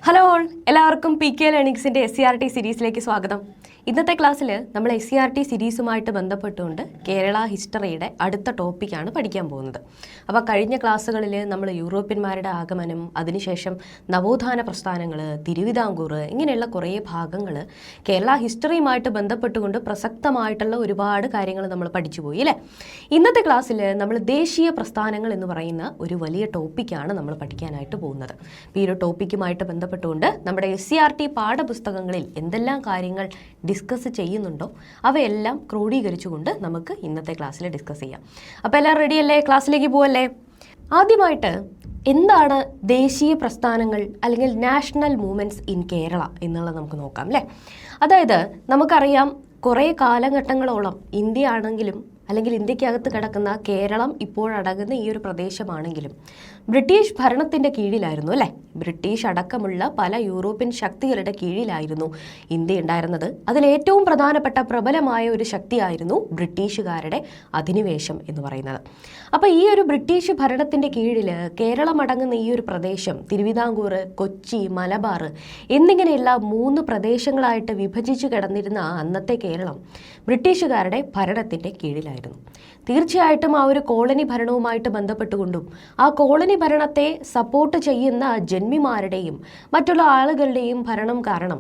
Hello all, എല്ലാവർക്കും PK ലേണിംഗ്സിൻ്റെ SCRT സീരീസിലേക്ക് സ്വാഗതം. ഇന്നത്തെ ക്ലാസ്സിൽ നമ്മൾ SCRT സീരീസുമായിട്ട് ബന്ധപ്പെട്ടുകൊണ്ട് കേരള ഹിസ്റ്ററിയുടെ അടുത്ത ടോപ്പിക്കാണ് പഠിക്കാൻ പോകുന്നത്. അപ്പോൾ കഴിഞ്ഞ ക്ലാസ്സുകളിൽ നമ്മൾ യൂറോപ്യന്മാരുടെ ആഗമനം, അതിനുശേഷം നവോത്ഥാന പ്രസ്ഥാനങ്ങൾ, തിരുവിതാംകൂർ, ഇങ്ങനെയുള്ള കുറേ ഭാഗങ്ങൾ കേരള ഹിസ്റ്ററിയുമായിട്ട് ബന്ധപ്പെട്ടുകൊണ്ട് പ്രസക്തമായിട്ടുള്ള ഒരുപാട് കാര്യങ്ങൾ നമ്മൾ പഠിച്ചു പോയി അല്ലേ. ഇന്നത്തെ ക്ലാസ്സിൽ നമ്മൾ ദേശീയ പ്രസ്ഥാനങ്ങൾ എന്ന് പറയുന്ന ഒരു വലിയ ടോപ്പിക്കാണ് നമ്മൾ പഠിക്കാനായിട്ട് പോകുന്നത്. ഈ ഒരു ടോപ്പിക്കുമായിട്ട് ബന്ധപ്പെട്ടുകൊണ്ട് നമ്മുടെ SCRT പാഠപുസ്തകങ്ങളിൽ എന്തെല്ലാം കാര്യങ്ങൾ ഡിസ്കസ് ചെയ്യുന്നുണ്ടോ അവയെല്ലാം ക്രോഡീകരിച്ചുകൊണ്ട് നമുക്ക് ഇന്നത്തെ ക്ലാസ്സിൽ ഡിസ്കസ് ചെയ്യാം. അപ്പോൾ എല്ലാവരും റെഡിയല്ലേ? ക്ലാസ്സിലേക്ക് പോവല്ലേ? ആദ്യമായിട്ട് എന്താണ് ദേശീയ പ്രസ്ഥാനങ്ങൾ അല്ലെങ്കിൽ നാഷണൽ മൂവ്മെൻറ്റ്സ് ഇൻ കേരള എന്നുള്ളത് നമുക്ക് നോക്കാം അല്ലേ. അതായത് നമുക്കറിയാം, കുറേ കാലഘട്ടങ്ങളോളം ഇന്ത്യ ആണെങ്കിലും അല്ലെങ്കിൽ ഇന്ത്യക്കകത്ത് കിടക്കുന്ന കേരളം ഇപ്പോഴടങ്ങുന്ന ഈ ഒരു പ്രദേശമാണെങ്കിലും ബ്രിട്ടീഷ് ഭരണത്തിൻ്റെ കീഴിലായിരുന്നു അല്ലേ. ബ്രിട്ടീഷ് അടക്കമുള്ള പല യൂറോപ്യൻ ശക്തികളുടെ കീഴിലായിരുന്നു ഇന്ത്യ ഉണ്ടായിരുന്നത്. അതിലേറ്റവും പ്രധാനപ്പെട്ട പ്രബലമായ ഒരു ശക്തിയായിരുന്നു ബ്രിട്ടീഷുകാരുടെ അധിനിവേശം എന്ന് പറയുന്നത്. അപ്പോൾ ഈ ഒരു ബ്രിട്ടീഷ് ഭരണത്തിൻ്റെ കീഴിൽ കേരളം അടങ്ങുന്ന ഈ ഒരു പ്രദേശം, തിരുവിതാംകൂർ, കൊച്ചി, മലബാർ എന്നിങ്ങനെയുള്ള 3 പ്രദേശങ്ങളായിട്ട് വിഭജിച്ച് കിടന്നിരുന്ന അന്നത്തെ കേരളം ബ്രിട്ടീഷുകാരുടെ ഭരണത്തിൻ്റെ കീഴിലായിരുന്നു. തീർച്ചയായിട്ടും ആ ഒരു കോളനി ഭരണവുമായിട്ട് ബന്ധപ്പെട്ടുകൊണ്ടും ആ കോളനി ഭരണത്തെ സപ്പോർട്ട് ചെയ്യുന്ന ജന്മിമാരുടെയും മറ്റുള്ള ആളുകളുടെയും ഭരണം കാരണം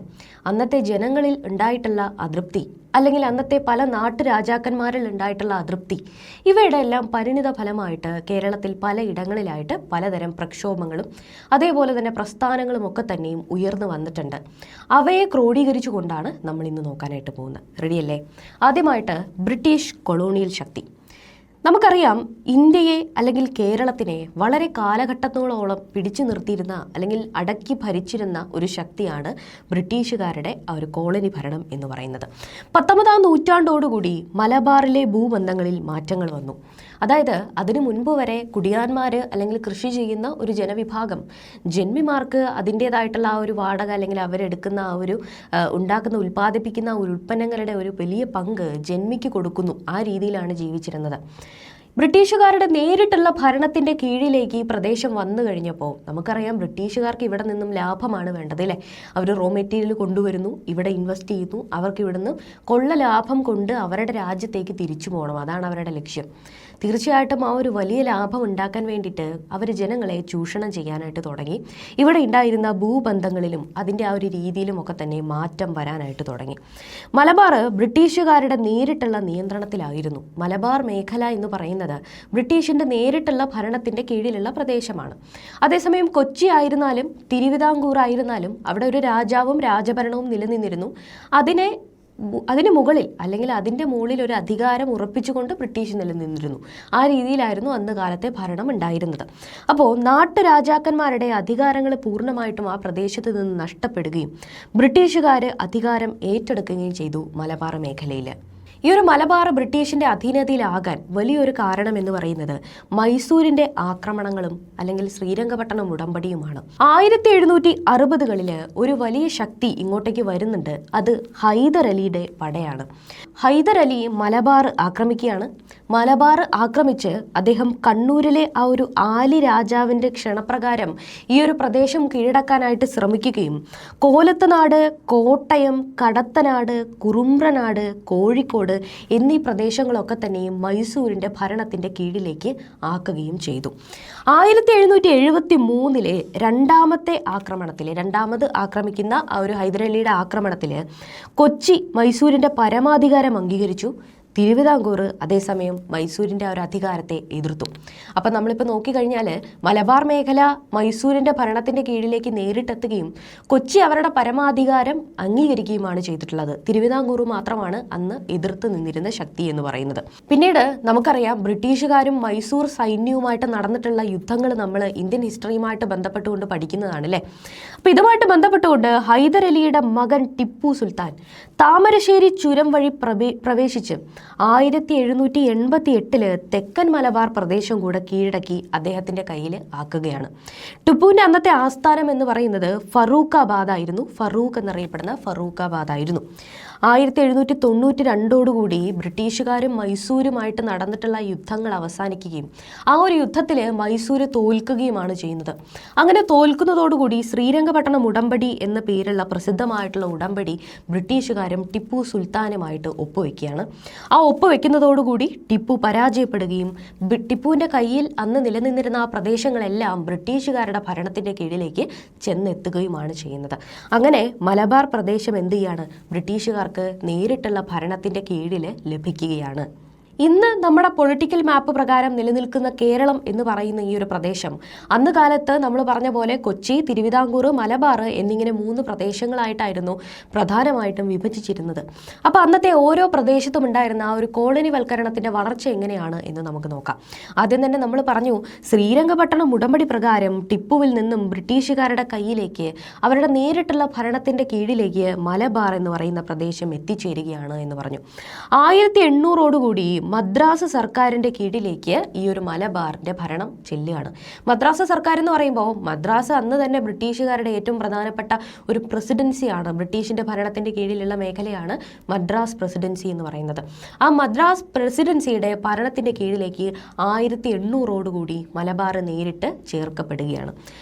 അന്നത്തെ ജനങ്ങളിൽ ഉണ്ടായിട്ടുള്ള അതൃപ്തി, അല്ലെങ്കിൽ അന്നത്തെ പല നാട്ടുരാജാക്കന്മാരിൽ ഉണ്ടായിട്ടുള്ള അതൃപ്തി, ഇവയുടെ എല്ലാം പരിണിത ഫലമായിട്ട് കേരളത്തിൽ പലയിടങ്ങളിലായിട്ട് പലതരം പ്രക്ഷോഭങ്ങളും അതേപോലെ തന്നെ പ്രസ്ഥാനങ്ങളും ഒക്കെ തന്നെയും ഉയർന്നു വന്നിട്ടുണ്ട്. അവയെ ക്രോഡീകരിച്ചുകൊണ്ടാണ് നമ്മൾ ഇന്ന് നോക്കാനായിട്ട് പോകുന്നത്. റെഡിയല്ലേ? ആദ്യമായിട്ട് ബ്രിട്ടീഷ് കൊളോണിയൽ ശക്തി. നമുക്കറിയാം, ഇന്ത്യയെ അല്ലെങ്കിൽ കേരളത്തിനെ വളരെ കാലഘട്ടത്തോളോളം പിടിച്ചു നിർത്തിയിരുന്ന അല്ലെങ്കിൽ അടക്കി ഭരിച്ചിരുന്ന ഒരു ശക്തിയാണ് ബ്രിട്ടീഷുകാരുടെ ആ ഒരു കോളനി ഭരണം എന്ന് പറയുന്നത്. 19-ാം നൂറ്റാണ്ടോടുകൂടി മലബാറിലെ ഭൂബന്ധങ്ങളിൽ മാറ്റങ്ങൾ വന്നു. അതായത് അതിനു മുൻപ് വരെ കുടിയാന്മാർ അല്ലെങ്കിൽ കൃഷി ചെയ്യുന്ന ഒരു ജനവിഭാഗം ജന്മിമാർക്ക് അതിൻ്റേതായിട്ടുള്ള ആ ഒരു വാടക അല്ലെങ്കിൽ അവരെടുക്കുന്ന ആ ഒരു ഉൽപ്പാദിപ്പിക്കുന്ന ഒരു ഉൽപ്പന്നങ്ങളുടെ ഒരു വലിയ പങ്ക് ജന്മിക്ക് കൊടുക്കുന്നു. ആ രീതിയിലാണ് ജീവിച്ചിരുന്നത്. ബ്രിട്ടീഷുകാരുടെ നേരിട്ടുള്ള ഭരണത്തിൻ്റെ കീഴിലേക്ക് ഈ പ്രദേശം വന്നു കഴിഞ്ഞപ്പോൾ നമുക്കറിയാം, ബ്രിട്ടീഷുകാർക്ക് ഇവിടെ നിന്നും ലാഭമാണ് വേണ്ടത് അല്ലേ. അവർ റോ മെറ്റീരിയൽ കൊണ്ടുവരുന്നു, ഇവിടെ ഇൻവെസ്റ്റ് ചെയ്യുന്നു, അവർക്ക് ഇവിടുന്ന് കൊള്ള ലാഭം കൊണ്ട് അവരുടെ രാജ്യത്തേക്ക് തിരിച്ചു പോകണം. അതാണ് അവരുടെ ലക്ഷ്യം. തീർച്ചയായിട്ടും ആ ഒരു വലിയ ലാഭം ഉണ്ടാക്കാൻ വേണ്ടിയിട്ട് അവർ ജനങ്ങളെ ചൂഷണം ചെയ്യാനായിട്ട് തുടങ്ങി. ഇവിടെ ഉണ്ടായിരുന്ന ഭൂബന്ധങ്ങളിലും അതിൻ്റെ ആ ഒരു രീതിയിലും ഒക്കെ തന്നെ മാറ്റം വരാനായിട്ട് തുടങ്ങി. മലബാർ ബ്രിട്ടീഷുകാരുടെ നേരിട്ടുള്ള നിയന്ത്രണത്തിലായിരുന്നു. മലബാർ മേഖല എന്ന് പറയുന്നത് ബ്രിട്ടീഷിൻ്റെ നേരിട്ടുള്ള ഭരണത്തിൻ്റെ കീഴിലുള്ള പ്രദേശമാണ്. അതേസമയം കൊച്ചി ആയിരുന്നാലും തിരുവിതാംകൂർ ആയിരുന്നാലും അവിടെ ഒരു രാജാവും രാജഭരണവും നിലനിന്നിരുന്നു. അതിന് മുകളിൽ അല്ലെങ്കിൽ അതിൻ്റെ മുകളിൽ ഒരു അധികാരം ഉറപ്പിച്ചുകൊണ്ട് ബ്രിട്ടീഷ് നിലനിന്നിരുന്നു. ആ രീതിയിലായിരുന്നു അന്ന് കാലത്തെ ഭരണം ഉണ്ടായിരുന്നത്. അപ്പോൾ നാട്ടുരാജാക്കന്മാരുടെ അധികാരങ്ങൾ പൂർണ്ണമായിട്ടും ആ പ്രദേശത്ത് നിന്ന് നഷ്ടപ്പെടുകയും ബ്രിട്ടീഷുകാർ അധികാരം ഏറ്റെടുക്കുകയും ചെയ്തു മലബാർ മേഖലയിൽ. ഈ ഒരു മലബാർ ബ്രിട്ടീഷിൻ്റെ അധീനതയിലാകാൻ വലിയൊരു കാരണം എന്ന് പറയുന്നത് മൈസൂരിൻ്റെ ആക്രമണങ്ങളും അല്ലെങ്കിൽ ശ്രീരംഗപട്ടണം ഉടമ്പടിയുമാണ്. 1760കളിൽ ഒരു വലിയ ശക്തി ഇങ്ങോട്ടേക്ക് വരുന്നുണ്ട്. അത് ഹൈദർ അലിയുടെ പടയാണ്. ഹൈദർ അലി മലബാർ ആക്രമിക്കുകയാണ്. മലബാർ ആക്രമിച്ച് അദ്ദേഹം കണ്ണൂരിലെ ആ ഒരു ആലി രാജാവിൻ്റെ ക്ഷണപ്രകാരം ഈ ഒരു പ്രദേശം കീഴടക്കാനായിട്ട് ശ്രമിക്കുകയും കോലത്തനാട്, കോട്ടയം, കടത്തനാട്, കുറുമ്പ്രനാട്, കോഴിക്കോട് എന്നീ പ്രദേശങ്ങളൊക്കെ തന്നെയും മൈസൂരിൻ്റെ ഭരണത്തിൻ്റെ കീഴിലേക്ക് ആക്കുകയും ചെയ്തു. 1773 രണ്ടാമത് ആക്രമിക്കുന്ന ആ ഒരു ഹൈദരലിയുടെ ആക്രമണത്തിൽ കൊച്ചി മൈസൂരിൻ്റെ പരമാധികാരം അംഗീകരിച്ചു. തിരുവിതാംകൂർ അതേസമയം മൈസൂരിൻ്റെ ആ ഒരു അധികാരത്തെ എതിർത്തു. അപ്പം നമ്മളിപ്പോൾ നോക്കിക്കഴിഞ്ഞാൽ മലബാർ മേഖല മൈസൂരിൻ്റെ ഭരണത്തിൻ്റെ കീഴിലേക്ക് നേരിട്ടെത്തുകയും കൊച്ചി അവരുടെ പരമാധികാരം അംഗീകരിക്കുകയുമാണ് ചെയ്തിട്ടുള്ളത്. തിരുവിതാംകൂർ മാത്രമാണ് അന്ന് എതിർത്ത് നിന്നിരുന്ന ശക്തി എന്ന് പറയുന്നത്. പിന്നീട് നമുക്കറിയാം, ബ്രിട്ടീഷുകാരും മൈസൂർ സൈന്യവുമായിട്ട് നടന്നിട്ടുള്ള യുദ്ധങ്ങൾ നമ്മൾ ഇന്ത്യൻ ഹിസ്റ്ററിയുമായിട്ട് ബന്ധപ്പെട്ടുകൊണ്ട് പഠിക്കുന്നതാണ് അല്ലേ. അപ്പോൾ ഇതുമായിട്ട് ബന്ധപ്പെട്ടുകൊണ്ട് ഹൈദർ അലിയുടെ മകൻ ടിപ്പു സുൽത്താൻ താമരശ്ശേരി ചുരം വഴി പ്രവേശിച്ച് 1788 തെക്കൻ മലബാർ പ്രദേശം കൂടെ കീഴടക്കി അദ്ദേഹത്തിൻ്റെ കയ്യിൽ ആക്കുകയാണ്. ടിപ്പുവിൻ്റെ അന്നത്തെ ആസ്ഥാനം എന്ന് പറയുന്നത് ഫറൂഖാബാദ് ആയിരുന്നു. ഫറൂഖ് എന്നറിയപ്പെടുന്ന ഫറൂഖാബാദ് ആയിരുന്നു. 1792 ബ്രിട്ടീഷുകാരും മൈസൂരുമായിട്ട് നടന്നിട്ടുള്ള യുദ്ധങ്ങൾ അവസാനിക്കുകയും ആ ഒരു യുദ്ധത്തിൽ മൈസൂര് തോൽക്കുകയുമാണ് ചെയ്യുന്നത്. അങ്ങനെ തോൽക്കുന്നതോടുകൂടി ശ്രീരംഗപട്ടണം ഉടമ്പടി എന്ന പേരുള്ള പ്രസിദ്ധമായിട്ടുള്ള ഉടമ്പടി ബ്രിട്ടീഷുകാരും ടിപ്പു സുൽത്താനുമായിട്ട് ഒപ്പുവെക്കുകയാണ്. ആ ഒപ്പുവെക്കുന്നതോടുകൂടി ടിപ്പു പരാജയപ്പെടുകയും ടിപ്പുവിൻ്റെ കയ്യിൽ അന്ന് നിലനിന്നിരുന്ന ആ പ്രദേശങ്ങളെല്ലാം ബ്രിട്ടീഷുകാരുടെ ഭരണത്തിൻ്റെ കീഴിലേക്ക് ചെന്നെത്തുകയുമാണ് ചെയ്യുന്നത്. അങ്ങനെ മലബാർ പ്രദേശം എന്ത് ചെയ്യാണ്? ബ്രിട്ടീഷുകാർക്ക് നേരിട്ടുള്ള ഭരണത്തിൻ്റെ കീഴിൽ ലഭിക്കുകയാണ്. ഇന്ന് നമ്മുടെ പൊളിറ്റിക്കൽ മാപ്പ് പ്രകാരം നിലനിൽക്കുന്ന കേരളം എന്ന് പറയുന്ന ഈ ഒരു പ്രദേശം അന്ന് കാലത്ത് നമ്മൾ പറഞ്ഞ പോലെ കൊച്ചി, തിരുവിതാംകൂർ, മലബാർ എന്നിങ്ങനെ 3 പ്രദേശങ്ങളായിട്ടായിരുന്നു പ്രധാനമായിട്ടും വിഭജിച്ചിരുന്നത്. അപ്പോൾ അന്നത്തെ ഓരോ പ്രദേശത്തും ഉണ്ടായിരുന്ന ആ ഒരു കോളനിവൽക്കരണത്തിൻ്റെ വളർച്ച എങ്ങനെയാണ് എന്ന് നമുക്ക് നോക്കാം. ആദ്യം തന്നെ നമ്മൾ പറഞ്ഞു, ശ്രീരംഗപട്ടണം ഉടമ്പടി പ്രകാരം ടിപ്പുവിൽ നിന്നും ബ്രിട്ടീഷുകാരുടെ കയ്യിലേക്ക്, അവരുടെ നേരിട്ടുള്ള ഭരണത്തിൻ്റെ കീഴിലേക്ക് മലബാർ എന്ന് പറയുന്ന പ്രദേശം എത്തിച്ചേരുകയാണ് എന്ന് പറഞ്ഞു. 1800 മദ്രാസ് സർക്കാരിൻ്റെ കീഴിലേക്ക് ഈ ഒരു മലബാറിൻ്റെ ഭരണം ചെല്ലുകയാണ്. മദ്രാസ് സർക്കാർ എന്ന് പറയുമ്പോൾ മദ്രാസ് അന്ന് തന്നെ ബ്രിട്ടീഷുകാരുടെ ഏറ്റവും പ്രധാനപ്പെട്ട ഒരു പ്രസിഡൻസിയാണ്. ബ്രിട്ടീഷിൻ്റെ ഭരണത്തിൻ്റെ കീഴിലുള്ള മേഖലയാണ് മദ്രാസ് പ്രസിഡൻസി എന്ന് പറയുന്നത്. ആ മദ്രാസ് പ്രസിഡൻസിയുടെ ഭരണത്തിൻ്റെ കീഴിലേക്ക് 1800 മലബാർ നേരിട്ട് ചേർക്കപ്പെടുകയാണ്.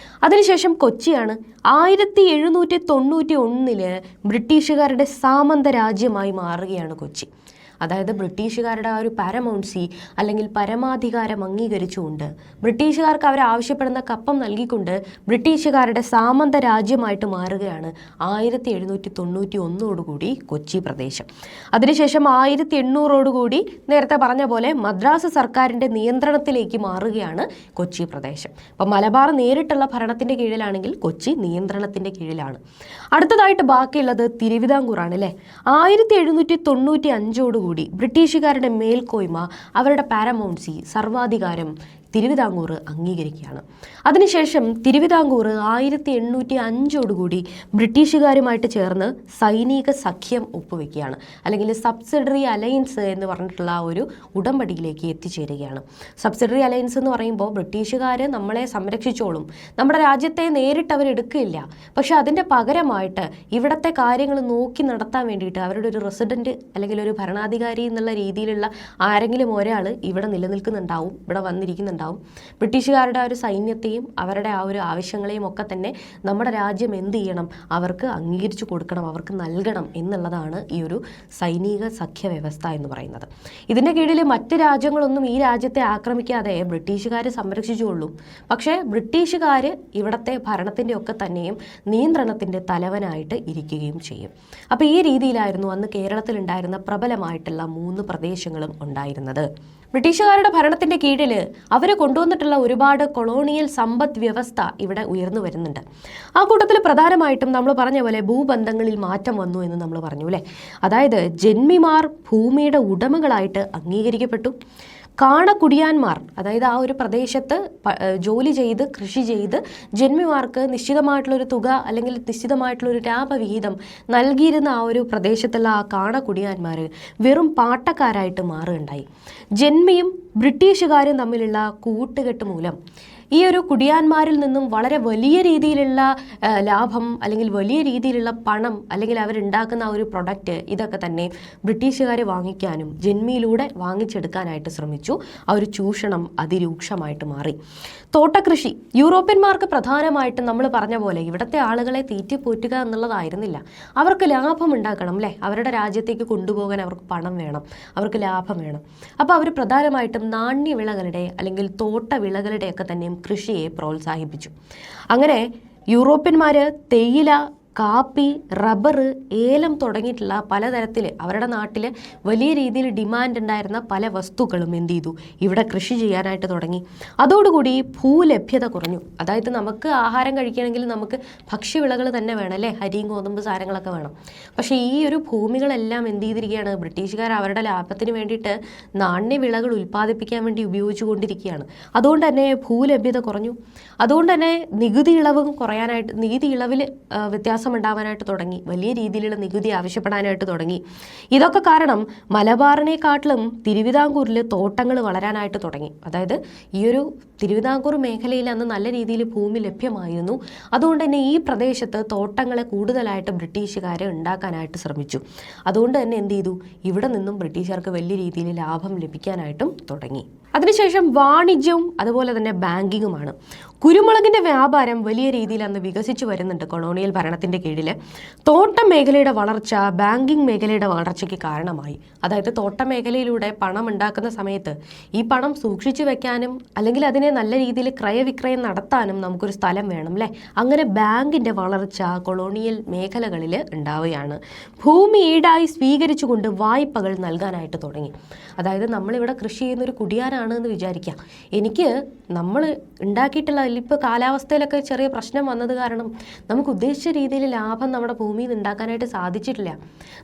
അതിനുശേഷം കൊച്ചിയാണ് 1791 ബ്രിട്ടീഷുകാരുടെ സാമന്ത രാജ്യമായി മാറുകയാണ് കൊച്ചി. അതായത് ബ്രിട്ടീഷുകാരുടെ ആ ഒരു പാരമൗൺസി അല്ലെങ്കിൽ പരമാധികാരം അംഗീകരിച്ചുകൊണ്ട് ബ്രിട്ടീഷുകാർക്ക് അവർ ആവശ്യപ്പെടുന്ന കപ്പം നൽകിക്കൊണ്ട് ബ്രിട്ടീഷുകാരുടെ സാമന്ത രാജ്യമായിട്ട് മാറുകയാണ് 1791 കൊച്ചി പ്രദേശം. അതിനുശേഷം 1800 നേരത്തെ പറഞ്ഞ പോലെ മദ്രാസ് സർക്കാരിൻ്റെ നിയന്ത്രണത്തിലേക്ക് മാറുകയാണ് കൊച്ചി പ്രദേശം. അപ്പം മലബാർ നേരിട്ടുള്ള ഭരണത്തിൻ്റെ കീഴിലാണെങ്കിൽ കൊച്ചി നിയന്ത്രണത്തിൻ്റെ കീഴിലാണ്. അടുത്തതായിട്ട് ബാക്കിയുള്ളത് തിരുവിതാംകൂറാണ് അല്ലേ. 1795 ബ്രിട്ടീഷുകാരുടെ മേൽക്കോയ്മ, അവരുടെ പാരമൗൺസി, സർവാധികാരം തിരുവിതാംകൂർ അംഗീകരിക്കുകയാണ്. അതിനുശേഷം തിരുവിതാംകൂർ 1805 ബ്രിട്ടീഷുകാരുമായിട്ട് ചേർന്ന് സൈനിക സഖ്യം ഒപ്പുവെക്കുകയാണ്, അല്ലെങ്കിൽ സബ്സിഡറി അലയൻസ് എന്ന് പറഞ്ഞിട്ടുള്ള ആ ഒരു ഉടമ്പടിയിലേക്ക് എത്തിച്ചേരുകയാണ്. സബ്സിഡറി അലയൻസ് എന്ന് പറയുമ്പോൾ ബ്രിട്ടീഷുകാർ നമ്മളെ സംരക്ഷിച്ചോളും, നമ്മുടെ രാജ്യത്തെ നേരിട്ട് അവരെടുക്കില്ല, പക്ഷെ അതിൻ്റെ പകരമായിട്ട് ഇവിടുത്തെ കാര്യങ്ങൾ നോക്കി നടത്താൻ വേണ്ടിയിട്ട് അവരുടെ ഒരു റെസിഡൻറ്റ് അല്ലെങ്കിൽ ഒരു ഭരണാധികാരി എന്നുള്ള രീതിയിലുള്ള ആരെങ്കിലും ഒരാൾ ഇവിടെ നിലനിൽക്കുന്നുണ്ടാവും, ഇവിടെ വന്നിരിക്കുന്നുണ്ടാവും. ബ്രിട്ടീഷുകാരുടെ ആ ഒരു സൈന്യത്തെയും അവരുടെ ആ ഒരു ആവശ്യങ്ങളെയും ഒക്കെ തന്നെ നമ്മുടെ രാജ്യം എന്ത് ചെയ്യണം? അവർക്ക് അംഗീകരിച്ചു കൊടുക്കണം, അവർക്ക് നൽകണം എന്നുള്ളതാണ് ഈ ഒരു സൈനിക സഖ്യ വ്യവസ്ഥ എന്ന് പറയുന്നത്. ഇതിൻ്റെ കീഴിൽ മറ്റ് രാജ്യങ്ങളൊന്നും ഈ രാജ്യത്തെ ആക്രമിക്കാതെ ബ്രിട്ടീഷുകാർ സംരക്ഷിച്ചുകൊള്ളും. പക്ഷേ ബ്രിട്ടീഷുകാർ ഇവിടുത്തെ ഭരണത്തിൻ്റെ ഒക്കെ തന്നെയും നിയന്ത്രണത്തിൻ്റെ തലവനായിട്ട് ഇരിക്കുകയും ചെയ്യും. അപ്പോൾ ഈ രീതിയിലായിരുന്നു അന്ന് കേരളത്തിലുണ്ടായിരുന്ന പ്രബലമായിട്ടുള്ള 3 പ്രദേശങ്ങളും ഉണ്ടായിരുന്നത്. ബ്രിട്ടീഷുകാരുടെ ഭരണത്തിൻ്റെ കീഴിൽ അവർ കൊണ്ടുവന്നിട്ടുള്ള ഒരുപാട് കൊളോണിയൽ സമ്പദ് വ്യവസ്ഥ ഇവിടെ ഉയർന്നു വരുന്നുണ്ട്. ആ കൂട്ടത്തിൽ പ്രധാനമായിട്ടും നമ്മൾ പറഞ്ഞ പോലെ ഭൂബന്ധങ്ങളിൽ മാറ്റം വന്നു എന്ന് നമ്മൾ പറഞ്ഞു അല്ലേ. അതായത് ജന്മിമാർ ഭൂമിയുടെ ഉടമകളായിട്ട് അംഗീകരിക്കപ്പെട്ടു. കാണക്കുടിയാന്മാർ, അതായത് ആ ഒരു പ്രദേശത്ത് ജോലി ചെയ്ത് കൃഷി ചെയ്ത് ജന്മിമാർക്ക് നിശ്ചിതമായിട്ടുള്ളൊരു തുക അല്ലെങ്കിൽ നിശ്ചിതമായിട്ടുള്ളൊരു ലാഭവിഹിതം നൽകിയിരുന്ന ആ ഒരു പ്രദേശത്തുള്ള ആ കാണക്കുടിയാന്മാർ വെറും പാട്ടക്കാരായിട്ട് മാറുകയുണ്ടായി. ജന്മിയും ബ്രിട്ടീഷുകാരും തമ്മിലുള്ള കൂട്ടുകെട്ട് മൂലം ഈ ഒരു കുടിയാന്മാരിൽ നിന്നും വളരെ വലിയ രീതിയിലുള്ള ലാഭം അല്ലെങ്കിൽ വലിയ രീതിയിലുള്ള പണം അല്ലെങ്കിൽ അവരുണ്ടാക്കുന്ന ആ ഒരു പ്രൊഡക്റ്റ് ഇതൊക്കെ തന്നെ ബ്രിട്ടീഷുകാരെ വാങ്ങിക്കാനും ജന്മിയിലൂടെ വാങ്ങിച്ചെടുക്കാനായിട്ട് ശ്രമിച്ചു. ആ ഒരു ചൂഷണം അതിരൂക്ഷമായിട്ട് മാറി. തോട്ടകൃഷി യൂറോപ്യന്മാർക്ക് പ്രധാനമായിട്ടും നമ്മൾ പറഞ്ഞ പോലെ ഇവിടുത്തെ ആളുകളെ തീറ്റിപ്പോറ്റുക എന്നുള്ളതായിരുന്നില്ല. അവർക്ക് ലാഭം ഉണ്ടാക്കണം അല്ലേ. അവരുടെ രാജ്യത്തേക്ക് കൊണ്ടുപോകാൻ അവർക്ക് പണം വേണം, അവർക്ക് ലാഭം വേണം. അപ്പോൾ അവർ പ്രധാനമായിട്ടും നാണ്യവിളകളുടെ അല്ലെങ്കിൽ തോട്ടവിളകളുടെയൊക്കെ തന്നെയും കൃഷിയെ പ്രോത്സാഹിപ്പിച്ചു. അങ്ങനെ യൂറോപ്യന്മാർ തേയില, കാപ്പി, റബ്ബർ, ഏലം തുടങ്ങിയിട്ടുള്ള പലതരത്തിൽ അവരുടെ നാട്ടിൽ വലിയ രീതിയിൽ ഡിമാൻഡ് ഉണ്ടായിരുന്ന പല വസ്തുക്കളും എന്ത് ചെയ്തു? ഇവിടെ കൃഷി ചെയ്യാനായിട്ട് തുടങ്ങി. അതോടുകൂടി ഭൂലഭ്യത കുറഞ്ഞു. അതായത് നമുക്ക് ആഹാരം കഴിക്കണമെങ്കിൽ നമുക്ക് ഭക്ഷ്യവിളകൾ തന്നെ വേണം അല്ലേ, അരിയും ഗോതമ്പ് സാധനങ്ങളൊക്കെ വേണം. പക്ഷേ ഈ ഒരു ഭൂമികളെല്ലാം എന്ത് ചെയ്തിരിക്കുകയാണ്? ബ്രിട്ടീഷുകാർ അവരുടെ ലാഭത്തിന് വേണ്ടിയിട്ട് നാണ്യവിളകൾ ഉൽപ്പാദിപ്പിക്കാൻ വേണ്ടി ഉപയോഗിച്ചു കൊണ്ടിരിക്കുകയാണ്. അതുകൊണ്ട് തന്നെ ഭൂലഭ്യത കുറഞ്ഞു. അതുകൊണ്ട് തന്നെ നികുതി ഇളവും കുറയാനായിട്ട്, നികുതി ഇളവിൽ വ്യത്യാസം വ്യത്യാസം ഉണ്ടാവാനായിട്ട് തുടങ്ങി, വലിയ രീതിയിലുള്ള നികുതി ആവശ്യപ്പെടാനായിട്ട് തുടങ്ങി. ഇതൊക്കെ കാരണം മലബാറിനെക്കാട്ടിലും തിരുവിതാംകൂറിൽ തോട്ടങ്ങൾ വളരാനായിട്ട് തുടങ്ങി. അതായത് ഈ ഒരു തിരുവിതാംകൂർ മേഖലയിൽ അന്ന് നല്ല രീതിയിൽ ഭൂമി ലഭ്യമായിരുന്നു. അതുകൊണ്ട് തന്നെ ഈ പ്രദേശത്ത് തോട്ടങ്ങളെ കൂടുതലായിട്ട് ബ്രിട്ടീഷുകാർ ഉണ്ടാക്കാനായിട്ട് ശ്രമിച്ചു. അതുകൊണ്ട് തന്നെ എന്ത് ചെയ്തു, ഇവിടെ നിന്നും ബ്രിട്ടീഷുകാർക്ക് വലിയ രീതിയിൽ ലാഭം ലഭിക്കാനായിട്ടും തുടങ്ങി. അതിനുശേഷം വാണിജ്യവും അതുപോലെ തന്നെ ബാങ്കിങ്ങുമാണ്. കുരുമുളകിൻ്റെ വ്യാപാരം വലിയ രീതിയിൽ അന്ന് വികസിച്ചു വരുന്നുണ്ട് കൊളോണിയൽ ഭരണത്തിൻ്റെ കീഴിൽ. തോട്ടം മേഖലയുടെ വളർച്ച ബാങ്കിങ് മേഖലയുടെ വളർച്ചയ്ക്ക് കാരണമായി. അതായത് തോട്ടം മേഖലയിലൂടെ പണം ഉണ്ടാക്കുന്ന സമയത്ത് ഈ പണം സൂക്ഷിച്ചു വെക്കാനും അല്ലെങ്കിൽ അതിനെ നല്ല രീതിയിൽ ക്രയവിക്രയം നടത്താനും നമുക്കൊരു സ്ഥലം വേണം അല്ലേ. അങ്ങനെ ബാങ്കിൻ്റെ വളർച്ച കൊളോണിയൽ മേഖലകളിൽ ഉണ്ടാവുകയാണ്. ഭൂമി ഈടായി സ്വീകരിച്ചുകൊണ്ട് വായ്പകൾ നൽകാനായിട്ട് തുടങ്ങി. അതായത് നമ്മളിവിടെ കൃഷി ചെയ്യുന്നൊരു കുടിയാനാണ് എന്ന് വിചാരിക്കാം. എനിക്ക് നമ്മൾ ഉണ്ടാക്കിയിട്ടുള്ള ഇപ്പോൾ കാലാവസ്ഥയിലൊക്കെ ചെറിയ പ്രശ്നം വന്നത് കാരണം നമുക്ക് ഉദ്ദേശിച്ച രീതിയിൽ ലാഭം നമ്മുടെ ഭൂമിയിൽ നിന്ന് ഉണ്ടാക്കാനായിട്ട് സാധിച്ചിട്ടില്ല.